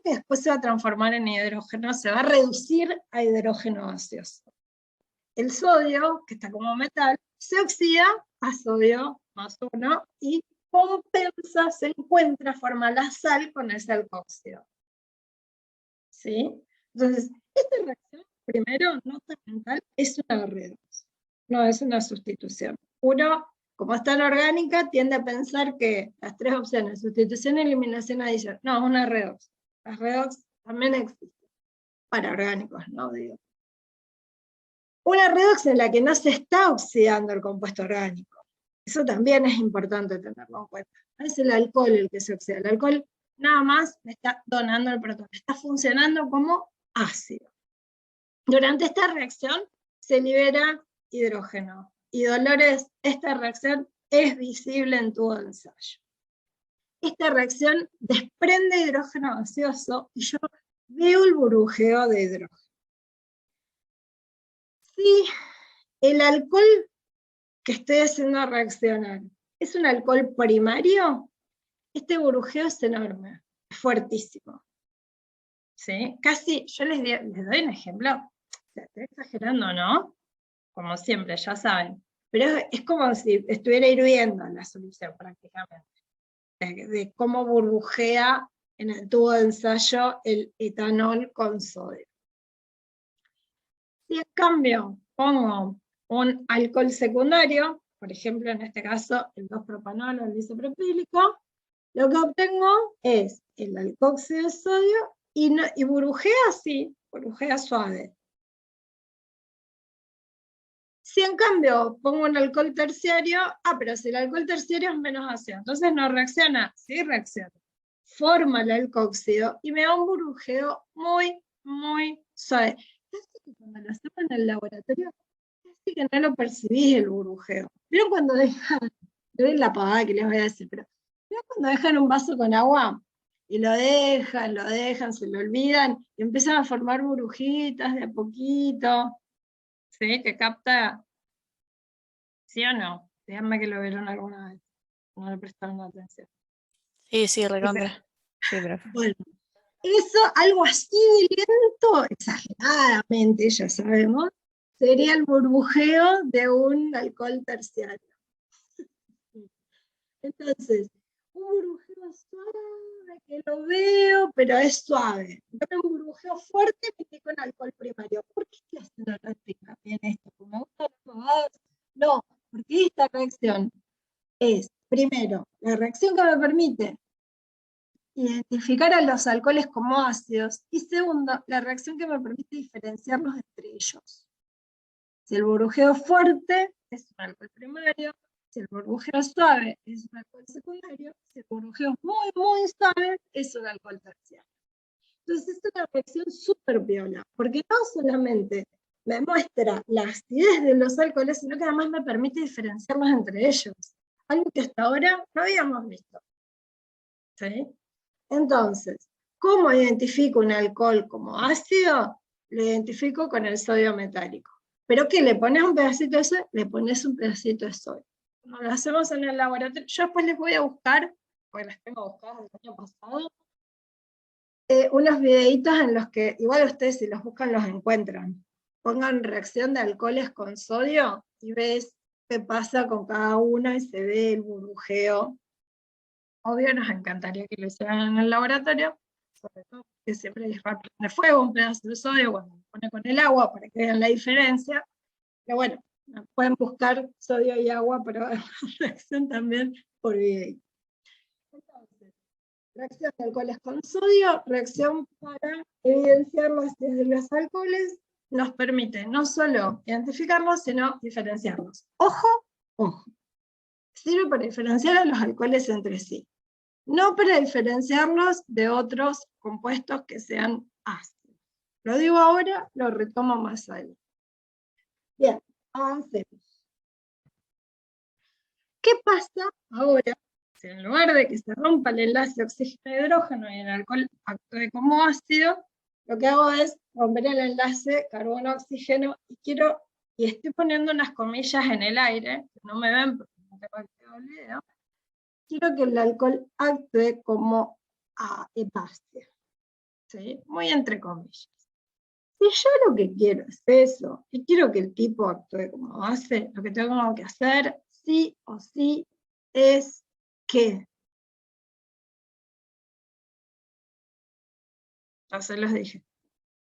que después se va a transformar en hidrógeno, se va a reducir a hidrógeno gaseoso. El sodio, que está como metal, se oxida a sodio más 1 y compensa, se encuentra, forma la sal con ese alcohóxido. ¿Sí? Entonces, esta reacción, primero, no mental, es una redox, no es una sustitución. Uno, como está en orgánica, tiende a pensar que las tres opciones, sustitución, eliminación, adición, no, es una redox. Las redox también existen, para orgánicos, no digo. Una redox en la que no se está oxidando el compuesto orgánico. Eso también es importante tenerlo en cuenta. No es el alcohol el que se oxida, el alcohol nada más me está donando el protón, está funcionando como ácido. Durante esta reacción se libera hidrógeno. Y Dolores, esta reacción es visible en tu ensayo. Esta reacción desprende hidrógeno gaseoso y yo veo el burbujeo de hidrógeno. Si el alcohol que estoy haciendo reaccionar es un alcohol primario, este burbujeo es enorme, es fuertísimo. ¿Sí? Casi, yo les doy un ejemplo, o sea, estoy exagerando, ¿no? Como siempre, ya saben. Pero es como si estuviera hirviendo la solución prácticamente. De cómo burbujea en el tubo de ensayo el etanol con sodio. Si en cambio pongo un alcohol secundario, por ejemplo en este caso el 2-propanol o el disopropílico, lo que obtengo es el alcohóxido de sodio y burbujea así, burbujea suave. Si en cambio pongo un alcohol terciario, pero si el alcohol terciario es menos ácido, entonces no reacciona, sí reacciona. Forma el alcohóxido y me da un burbujeo muy, muy suave. Casi que cuando lo hacemos en el laboratorio, casi que no lo percibís el burbujeo. Pero cuando dejan, no es la pavada que les voy a decir, pero cuando dejan un vaso con agua y lo dejan, se lo olvidan y empiezan a formar burbujitas de a poquito. ¿Sí? Que capta, ¿sí o no? Díganme que lo vieron alguna vez, no le prestaron atención. Sí, recontra. Sí, profe. Bueno, eso, algo así lento, exageradamente, ya sabemos, sería el burbujeo de un alcohol terciario. Entonces, un burbujeo suave, que lo veo, pero es suave. Pero un burbujeo fuerte me quedo con alcohol primario. ¿Por qué estoy haciendo tanto hincapié en esto? ¿Me gusta las? No, porque esta reacción es, primero, la reacción que me permite identificar a los alcoholes como ácidos, y segundo, la reacción que me permite diferenciarlos entre ellos. Si el burbujeo fuerte es un alcohol primario, si el burbujeo suave es un alcohol secundario, si el burbujeo muy, muy suave es un alcohol terciario. Entonces es una reacción súper piola, porque no solamente me muestra la acidez de los alcoholes, sino que además me permite diferenciarlos entre ellos. Algo que hasta ahora no habíamos visto. ¿Sí? Entonces, ¿cómo identifico un alcohol como ácido? Lo identifico con el sodio metálico. ¿Pero qué? ¿Le pones un pedacito de sodio? Le pones un pedacito de sodio. Como lo hacemos en el laboratorio, yo después les voy a buscar porque las tengo buscadas del año pasado, unos videitos en los que, igual ustedes si los buscan los encuentran, pongan reacción de alcoholes con sodio y ves qué pasa con cada uno y se ve el burbujeo. Obvio nos encantaría que lo hicieran en el laboratorio, sobre todo porque siempre de fuego un pedazo de sodio cuando se pone con el agua para que vean la diferencia. Pero bueno, pueden buscar sodio y agua, pero reacción también por video. Entonces, reacción de alcoholes con sodio, reacción para evidenciar la acidez de los alcoholes, nos permite no solo identificarlos, sino diferenciarlos. Ojo, ojo. Sirve para diferenciar a los alcoholes entre sí, no para diferenciarlos de otros compuestos que sean ácidos. Lo digo ahora, lo retomo más adelante. Bien, avancemos. ¿Qué pasa ahora si en lugar de que se rompa el enlace oxígeno-hidrógeno y el alcohol actúe como ácido, lo que hago es romper el enlace carbono-oxígeno y estoy poniendo unas comillas en el aire, que no me ven porque no tengo activado el video, quiero que el alcohol actúe como base, ¿sí? Muy entre comillas. Si yo lo que quiero es eso, y quiero que el tipo actúe como base, lo que tengo que hacer, sí o sí, es que, ya se los dije,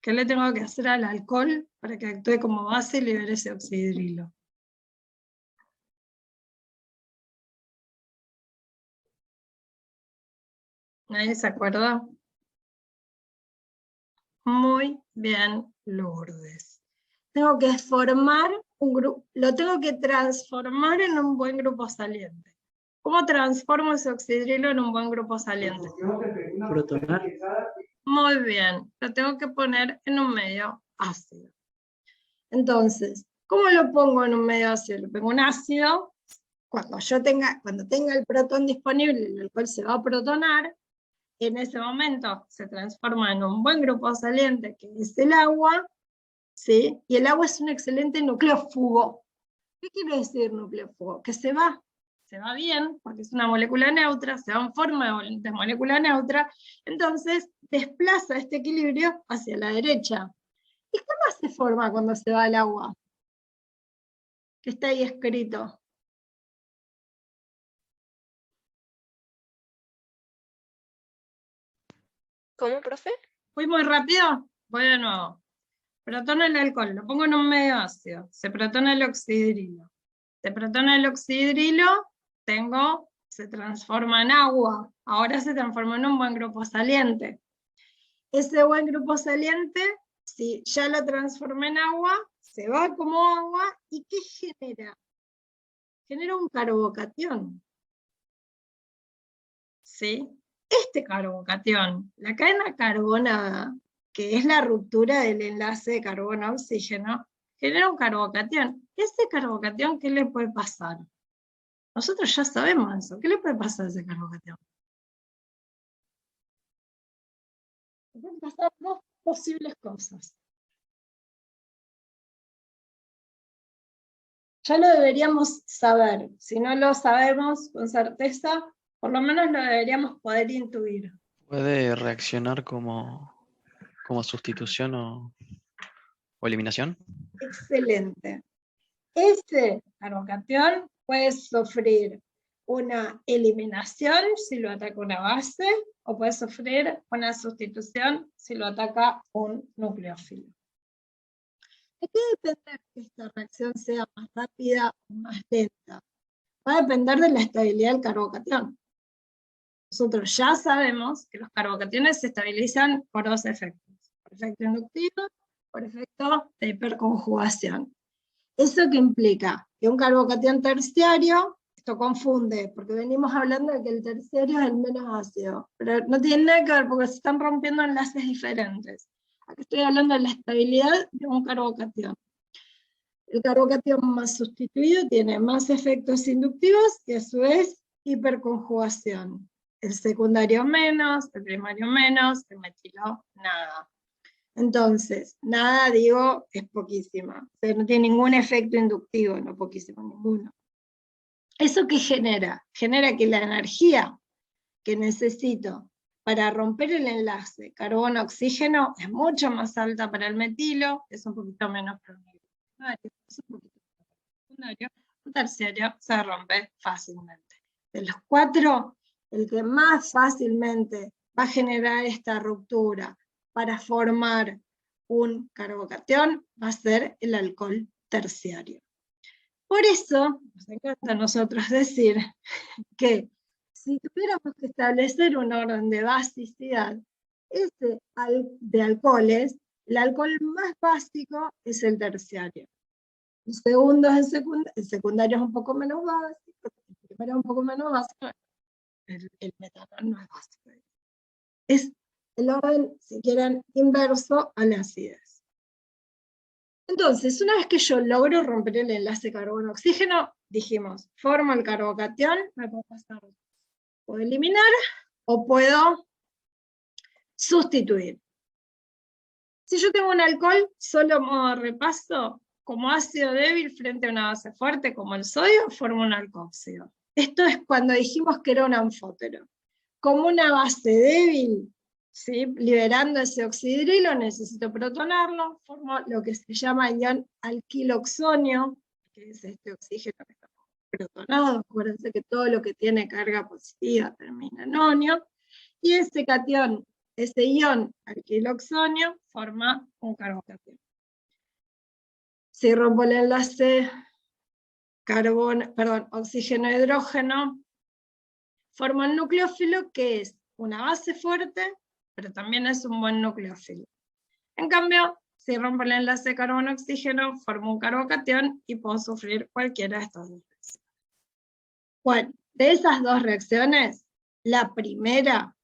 ¿qué le tengo que hacer al alcohol para que actúe como base y libere ese oxidrilo? ¿Nadie se acuerda? Muy bien, Lourdes. Tengo que formar un grupo, lo tengo que transformar en un buen grupo saliente. ¿Cómo transformo ese oxidrilo en un buen grupo saliente? Protonar. Muy bien, lo tengo que poner en un medio ácido. Entonces, ¿cómo lo pongo en un medio ácido? Le pongo un ácido, cuando tenga el protón disponible, el alcohol se va a protonar, en ese momento se transforma en un buen grupo saliente, que es el agua, ¿sí? Y el agua es un excelente nucleófugo. ¿Qué quiere decir nucleófugo? Que se va bien, porque es una molécula neutra, se va en forma de molécula neutra, entonces desplaza este equilibrio hacia la derecha. ¿Y qué más se forma cuando se va el agua? Que está ahí escrito. ¿Cómo, profe? ¿Fui muy rápido? Voy de nuevo. Protona el alcohol, lo pongo en un medio ácido, se protona el oxidrilo. Se protona el oxidrilo, se transforma en agua, ahora se transforma en un buen grupo saliente. Ese buen grupo saliente, si ya lo transformé en agua, se va como agua, ¿y qué genera? Genera un carbocatión. ¿Sí? Este carbocatión, la cadena carbonada, que es la ruptura del enlace de carbono-oxígeno, genera un carbocatión. ¿Ese carbocatión qué le puede pasar? Nosotros ya sabemos eso. ¿Qué le puede pasar a ese carbocatión? Le pueden pasar dos posibles cosas. Ya lo deberíamos saber. Si no lo sabemos con certeza, por lo menos lo deberíamos poder intuir. ¿Puede reaccionar como sustitución o eliminación? Excelente. Ese carbocatión puede sufrir una eliminación si lo ataca una base, o puede sufrir una sustitución si lo ataca un nucleófilo. ¿De qué depende que esta reacción sea más rápida o más lenta? Va a depender de la estabilidad del carbocatión. Nosotros ya sabemos que los carbocationes se estabilizan por dos efectos: por efecto inductivo, por efecto de hiperconjugación. ¿Eso qué implica? Que un carbocatión terciario, esto confunde, porque venimos hablando de que el terciario es el menos ácido, pero no tiene nada que ver porque se están rompiendo enlaces diferentes. Aquí estoy hablando de la estabilidad de un carbocatión. El carbocatión más sustituido tiene más efectos inductivos y a su vez hiperconjugación. El secundario menos, el primario menos, el metilo nada. Entonces, nada, digo, es poquísima. O sea, no tiene ningún efecto inductivo, no poquísimo, ninguno. ¿Eso qué genera? Genera que la energía que necesito para romper el enlace carbono-oxígeno es mucho más alta para el metilo, es un poquito menos para el primario, es un poquito más para el secundario, el terciario se rompe fácilmente. De los 4, el que más fácilmente va a generar esta ruptura para formar un carbocatión va a ser el alcohol terciario. Por eso, nos encanta a nosotros decir que si tuviéramos que establecer un orden de basicidad de alcoholes, el alcohol más básico es el terciario. El segundo es el secundario es un poco menos básico, el primero es un poco menos básico, el metanol no es básico. Es el orden, si quieren, inverso a la acidez. Entonces, una vez que yo logro romper el enlace carbono-oxígeno, dijimos, formo el carbocatión, me puedo pasar, puedo eliminar o puedo sustituir. Si yo tengo un alcohol, solo modo de repaso, como ácido débil frente a una base fuerte como el sodio, formo un alcóxido. Esto es cuando dijimos que era un anfótero. Como una base débil, ¿sí? Liberando ese oxidrilo, necesito protonarlo, formo lo que se llama ion alquiloxonio, que es este oxígeno que está protonado. Acuérdense que todo lo que tiene carga positiva termina en onio, y ese catión, ese ion alquiloxonio, forma un carbocatión. Si rompo el enlace oxígeno-hidrógeno, forma un nucleófilo que es una base fuerte, pero también es un buen nucleófilo. En cambio, si rompo el enlace carbono-oxígeno, formo un carbocatión y puedo sufrir cualquiera de estas dos reacciones. Bueno, de esas dos reacciones, la primera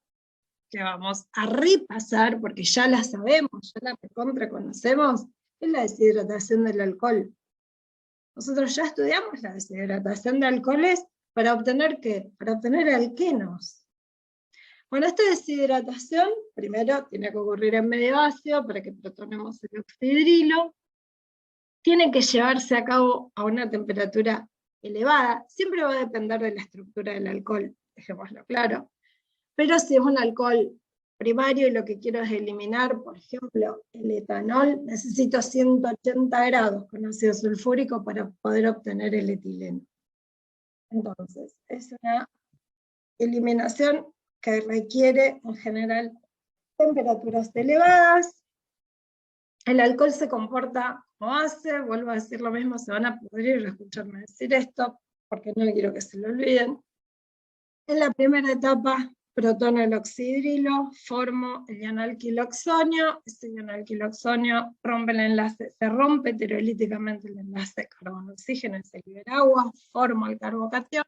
que vamos a repasar, porque ya la sabemos, ya la conocemos, es la deshidratación del alcohol. Nosotros ya estudiamos la deshidratación de alcoholes para obtener ¿qué? Para obtener alquenos. Bueno, esta deshidratación, primero, tiene que ocurrir en medio ácido para que protonemos el oxidrilo. Tiene que llevarse a cabo a una temperatura elevada. Siempre va a depender de la estructura del alcohol, dejémoslo claro. Pero si es un alcohol primario y lo que quiero es eliminar, por ejemplo, el etanol, necesito 180 grados con ácido sulfúrico para poder obtener el etileno. Entonces, es una eliminación que requiere, en general, temperaturas elevadas. El alcohol se comporta como base, vuelvo a decir lo mismo, se van a pudrir escucharme decir esto, porque no quiero que se lo olviden. En la primera etapa, protono el oxidrilo, formo el ion alquiloxonio, ese ion alquiloxonio rompe el enlace, se rompe heterolíticamente el enlace carbono-oxígeno, se libera agua, formo el carbocatión.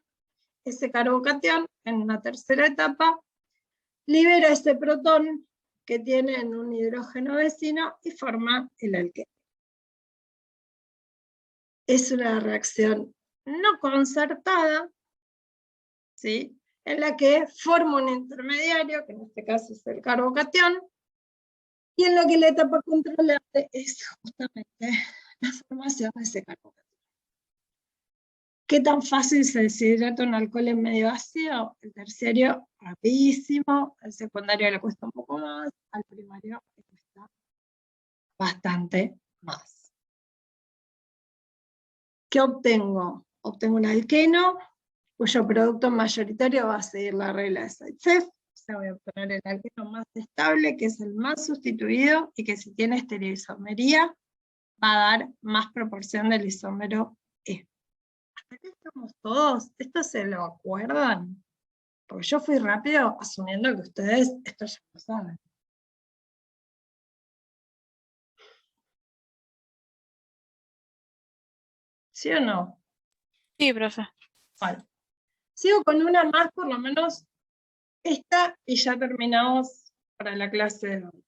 Ese carbocatión, en una tercera etapa, libera ese protón que tiene en un hidrógeno vecino y forma el alqueno. Es una reacción no concertada, ¿sí? En la que forma un intermediario, que en este caso es el carbocatión, y en la que la etapa controlante es justamente la formación de ese carbocatión. ¿Qué tan fácil se deshidrata un alcohol en medio ácido? El terciario, rapidísimo, al secundario le cuesta un poco más, al primario le cuesta bastante más. ¿Qué obtengo? Obtengo un alqueno, cuyo producto mayoritario va a seguir la regla de Zaitsev, o sea, voy a obtener el alqueno más estable, que es el más sustituido, y que si tiene estereoisomería, va a dar más proporción del isómero E. ¿Hasta aquí estamos todos? ¿Esto se lo acuerdan? Porque yo fui rápido asumiendo que ustedes esto ya lo saben. ¿Sí o no? Sí, profe. Vale. Sigo con una más, por lo menos esta, y ya terminamos para la clase de hoy.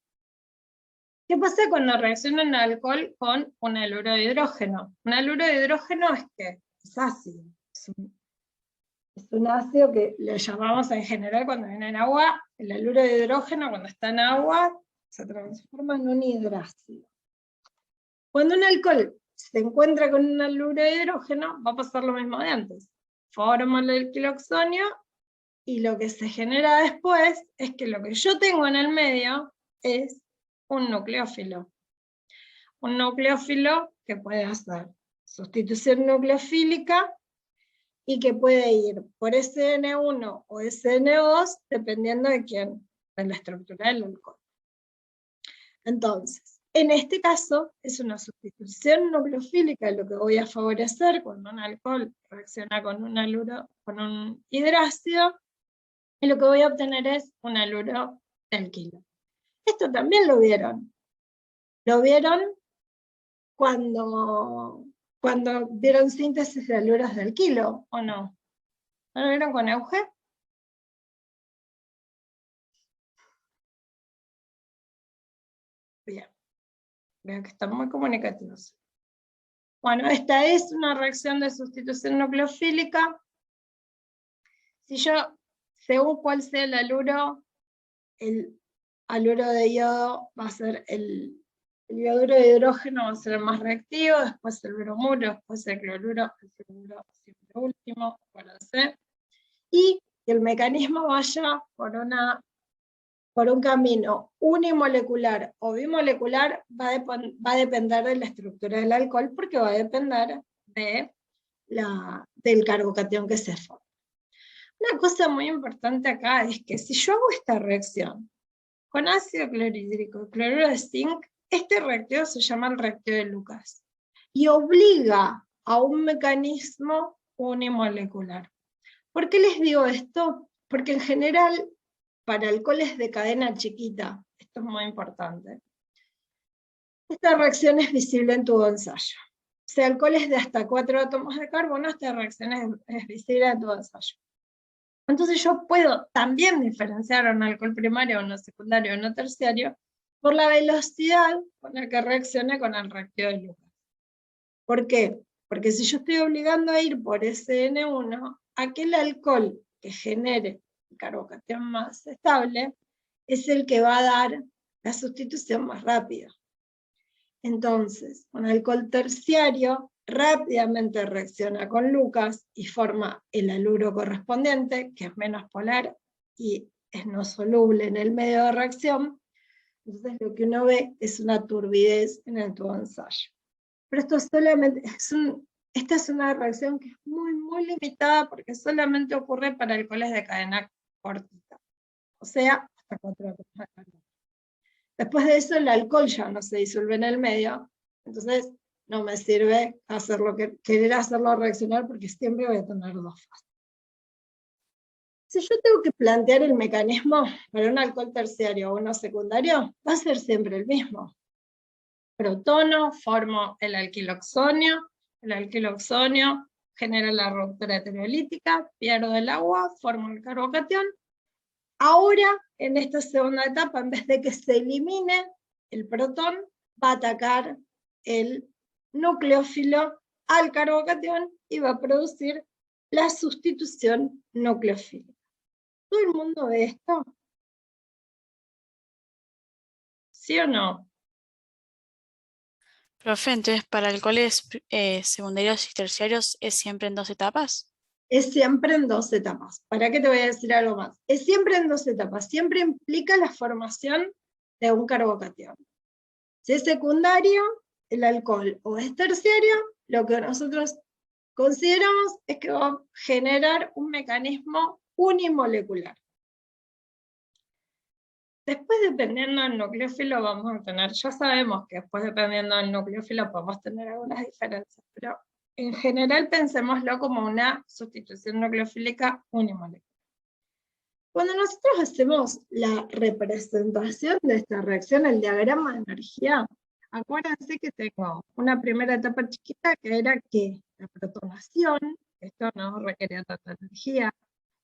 ¿Qué pasa cuando reacciona un alcohol con un haluro de hidrógeno? Un haluro de hidrógeno es que es ácido. Es un ácido que le llamamos en general cuando viene en agua, el haluro de hidrógeno cuando está en agua se transforma en un hidrácido. Cuando un alcohol se encuentra con un haluro de hidrógeno, va a pasar lo mismo de antes. Forma el alquiloxonio Y lo que se genera después es que lo que yo tengo en el medio es un nucleófilo. Un nucleófilo que puede hacer sustitución nucleofílica y que puede ir por SN1 o SN2 dependiendo de la estructura del alcohol. Entonces, en este caso es una sustitución nucleofílica lo que voy a favorecer cuando un alcohol reacciona con un hidrácido, y lo que voy a obtener es un haluro de alquilo. Esto también lo vieron. Lo vieron cuando vieron síntesis de haluros de alquilo, ¿o no? ¿No lo vieron con Euge? Bien. Veo que están muy comunicativos. Bueno, esta es una reacción de sustitución nucleofílica. Si yo, según cuál sea el haluro de yodo va a ser el ioduro de hidrógeno va a ser el más reactivo, después el bromuro, después el cloruro, el fluoruro siempre último, acuérdense. Y que el mecanismo vaya por un camino unimolecular o bimolecular va a depender de la estructura del alcohol, porque va a depender del carbocatión que se forma. Una cosa muy importante acá es que si yo hago esta reacción con ácido clorhídrico y cloruro de zinc, este reactivo se llama el reactivo de Lucas y obliga a un mecanismo unimolecular. ¿Por qué les digo esto? Porque en general, para alcoholes de cadena chiquita, esto es muy importante, esta reacción es visible en tu ensayo. O sea, alcoholes de hasta 4 átomos de carbono, esta reacción es visible en tu ensayo. Entonces yo puedo también diferenciar un alcohol primario, uno secundario, uno terciario, por la velocidad con la que reaccione con el reactivo de Lucas. ¿Por qué? Porque si yo estoy obligando a ir por SN1, aquel alcohol que genere el carbocatión más estable es el que va a dar la sustitución más rápida. Entonces, un alcohol terciario rápidamente reacciona con Lucas y forma el haluro correspondiente, que es menos polar y es no soluble en el medio de reacción. Entonces lo que uno ve es una turbidez en el tubo de ensayo. Pero esto solamente esta es una reacción que es muy, muy limitada porque solamente ocurre para alcoholes de cadena cortita. O sea, hasta 4 átomos de carbono. Después de eso el alcohol ya no se disuelve en el medio, entonces no me sirve querer hacerlo reaccionar porque siempre voy a tener 2 fases. Si yo tengo que plantear el mecanismo para un alcohol terciario o uno secundario, va a ser siempre el mismo. Protono, formo el alquiloxonio genera la ruptura heterolítica, pierdo el agua, formo el carbocatión. Ahora, en esta segunda etapa, en vez de que se elimine el protón, va a atacar el nucleófilo al carbocatión y va a producir la sustitución nucleofílica. ¿Todo el mundo ve esto? ¿Sí o no? Profe, entonces para alcoholes secundarios y terciarios es siempre en 2 etapas. Es siempre en 2 etapas. ¿Para qué te voy a decir algo más? Es siempre en 2 etapas. Siempre implica la formación de un carbocatión. Si es secundario, el alcohol, o es terciario, lo que nosotros consideramos es que va a generar un mecanismo unimolecular. Después, dependiendo del nucleófilo, vamos a tener, ya sabemos que después dependiendo del nucleófilo podemos tener algunas diferencias, pero en general pensémoslo como una sustitución nucleofílica unimolecular. Cuando nosotros hacemos la representación de esta reacción, el diagrama de energía, acuérdense que tengo una primera etapa chiquita que era que la protonación, esto no requería tanta energía.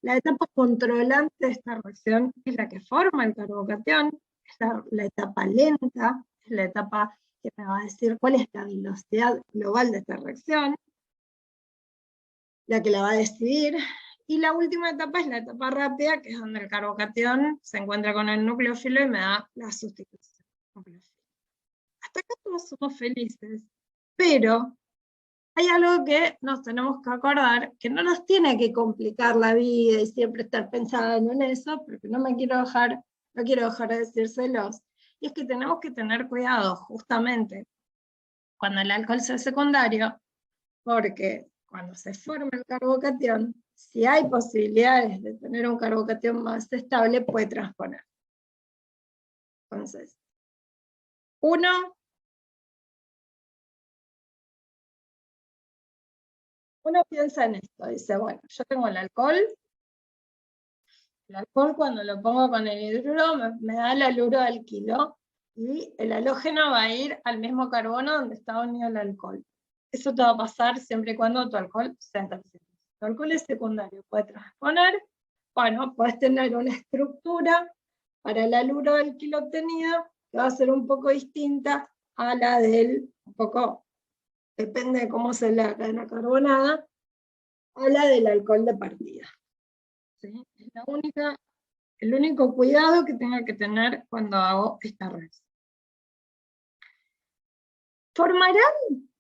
La etapa controlante de esta reacción es la que forma el carbocatión, es la etapa lenta, es la etapa que me va a decir cuál es la velocidad global de esta reacción, la que la va a decidir. Y la última etapa es la etapa rápida, que es donde el carbocatión se encuentra con el nucleófilo y me da la sustitución nucleofílica. Hasta acá todos somos felices, pero hay algo que nos tenemos que acordar, que no nos tiene que complicar la vida y siempre estar pensando en eso, porque no quiero dejar de decírselos, y es que tenemos que tener cuidado justamente cuando el alcohol sea secundario, porque cuando se forma el carbocatión, si hay posibilidades de tener un carbocatión más estable, puede transponer. Entonces, uno piensa en esto, dice, bueno, yo tengo el alcohol cuando lo pongo con el hidruro me da el haluro alquilo, y el halógeno va a ir al mismo carbono donde está unido el alcohol. Eso te va a pasar siempre y cuando tu alcohol sea terciario. Si tu alcohol es secundario, puede transponer, bueno, puedes tener una estructura para el haluro alquilo obtenido que va a ser un poco distinta a la del, un poco, depende de cómo se la cadena carbonada, a la del alcohol de partida. ¿Sí? Es el único cuidado que tengo que tener cuando hago esta reacción. ¿Formarán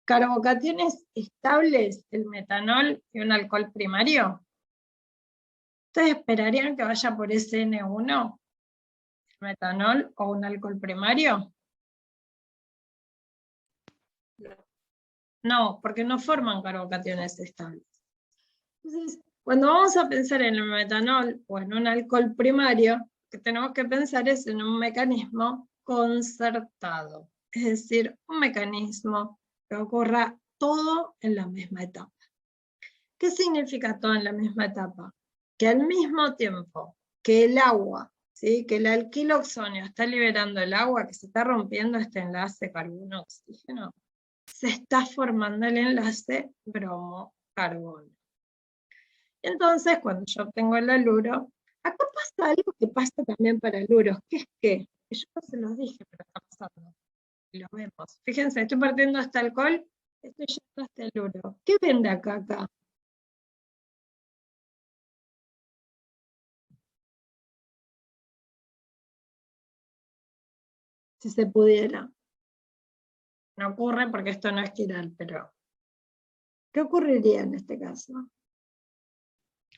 carbocationes estables el metanol y un alcohol primario? ¿Ustedes esperarían que vaya por SN1 el metanol o un alcohol primario? No, porque no forman carbocationes estables. Entonces, cuando vamos a pensar en el metanol o en un alcohol primario, lo que tenemos que pensar es en un mecanismo concertado, es decir, un mecanismo que ocurra todo en la misma etapa. ¿Qué significa todo en la misma etapa? Que al mismo tiempo que el agua, ¿sí? Que el alquiloxonio está liberando el agua, que se está rompiendo este enlace carbono-oxígeno, se está formando el enlace bromo-carbono. Entonces, cuando yo obtengo el haluro, acá pasa algo que pasa también para haluros, que es que yo no se los dije, pero está pasando, y lo vemos. Fíjense, estoy partiendo este alcohol, estoy yendo a este haluro. ¿Qué ven de acá a acá? Si se pudiera. No ocurre porque esto no es quiral, pero ¿qué ocurriría en este caso?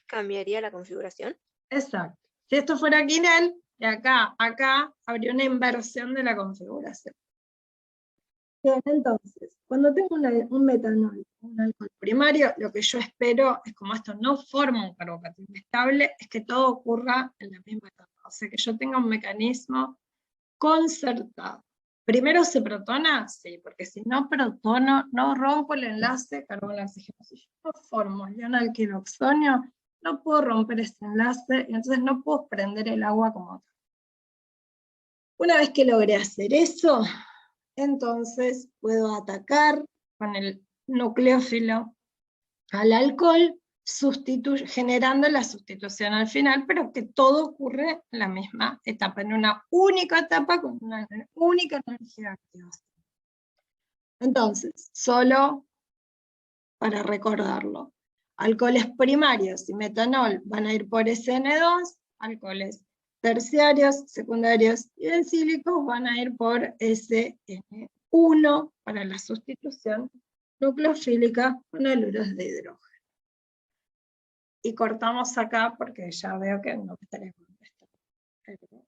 ¿Cambiaría la configuración? Exacto. Si esto fuera quiral, de acá a acá habría una inversión de la configuración. Bien, entonces, cuando tengo un metanol, un alcohol primario, lo que yo espero es, como esto no forma un carbocatión estable, es que todo ocurra en la misma etapa. O sea, que yo tenga un mecanismo concertado. ¿Primero se protona? Sí, porque si no protono, no rompo el enlace carbono-oxígeno. Si yo no formo ion alquiloxonio, no puedo romper este enlace, y entonces no puedo prender el agua como tal. Una vez que logré hacer eso, entonces puedo atacar con el nucleófilo al alcohol, generando la sustitución al final, pero que todo ocurre en la misma etapa, en una única etapa con una única energía de activación. Entonces, solo para recordarlo, alcoholes primarios y metanol van a ir por SN2, alcoholes terciarios, secundarios y bencílicos van a ir por SN1 para la sustitución nucleofílica con haluros de hidrógeno. Y cortamos acá porque ya veo que no me estaré contestando.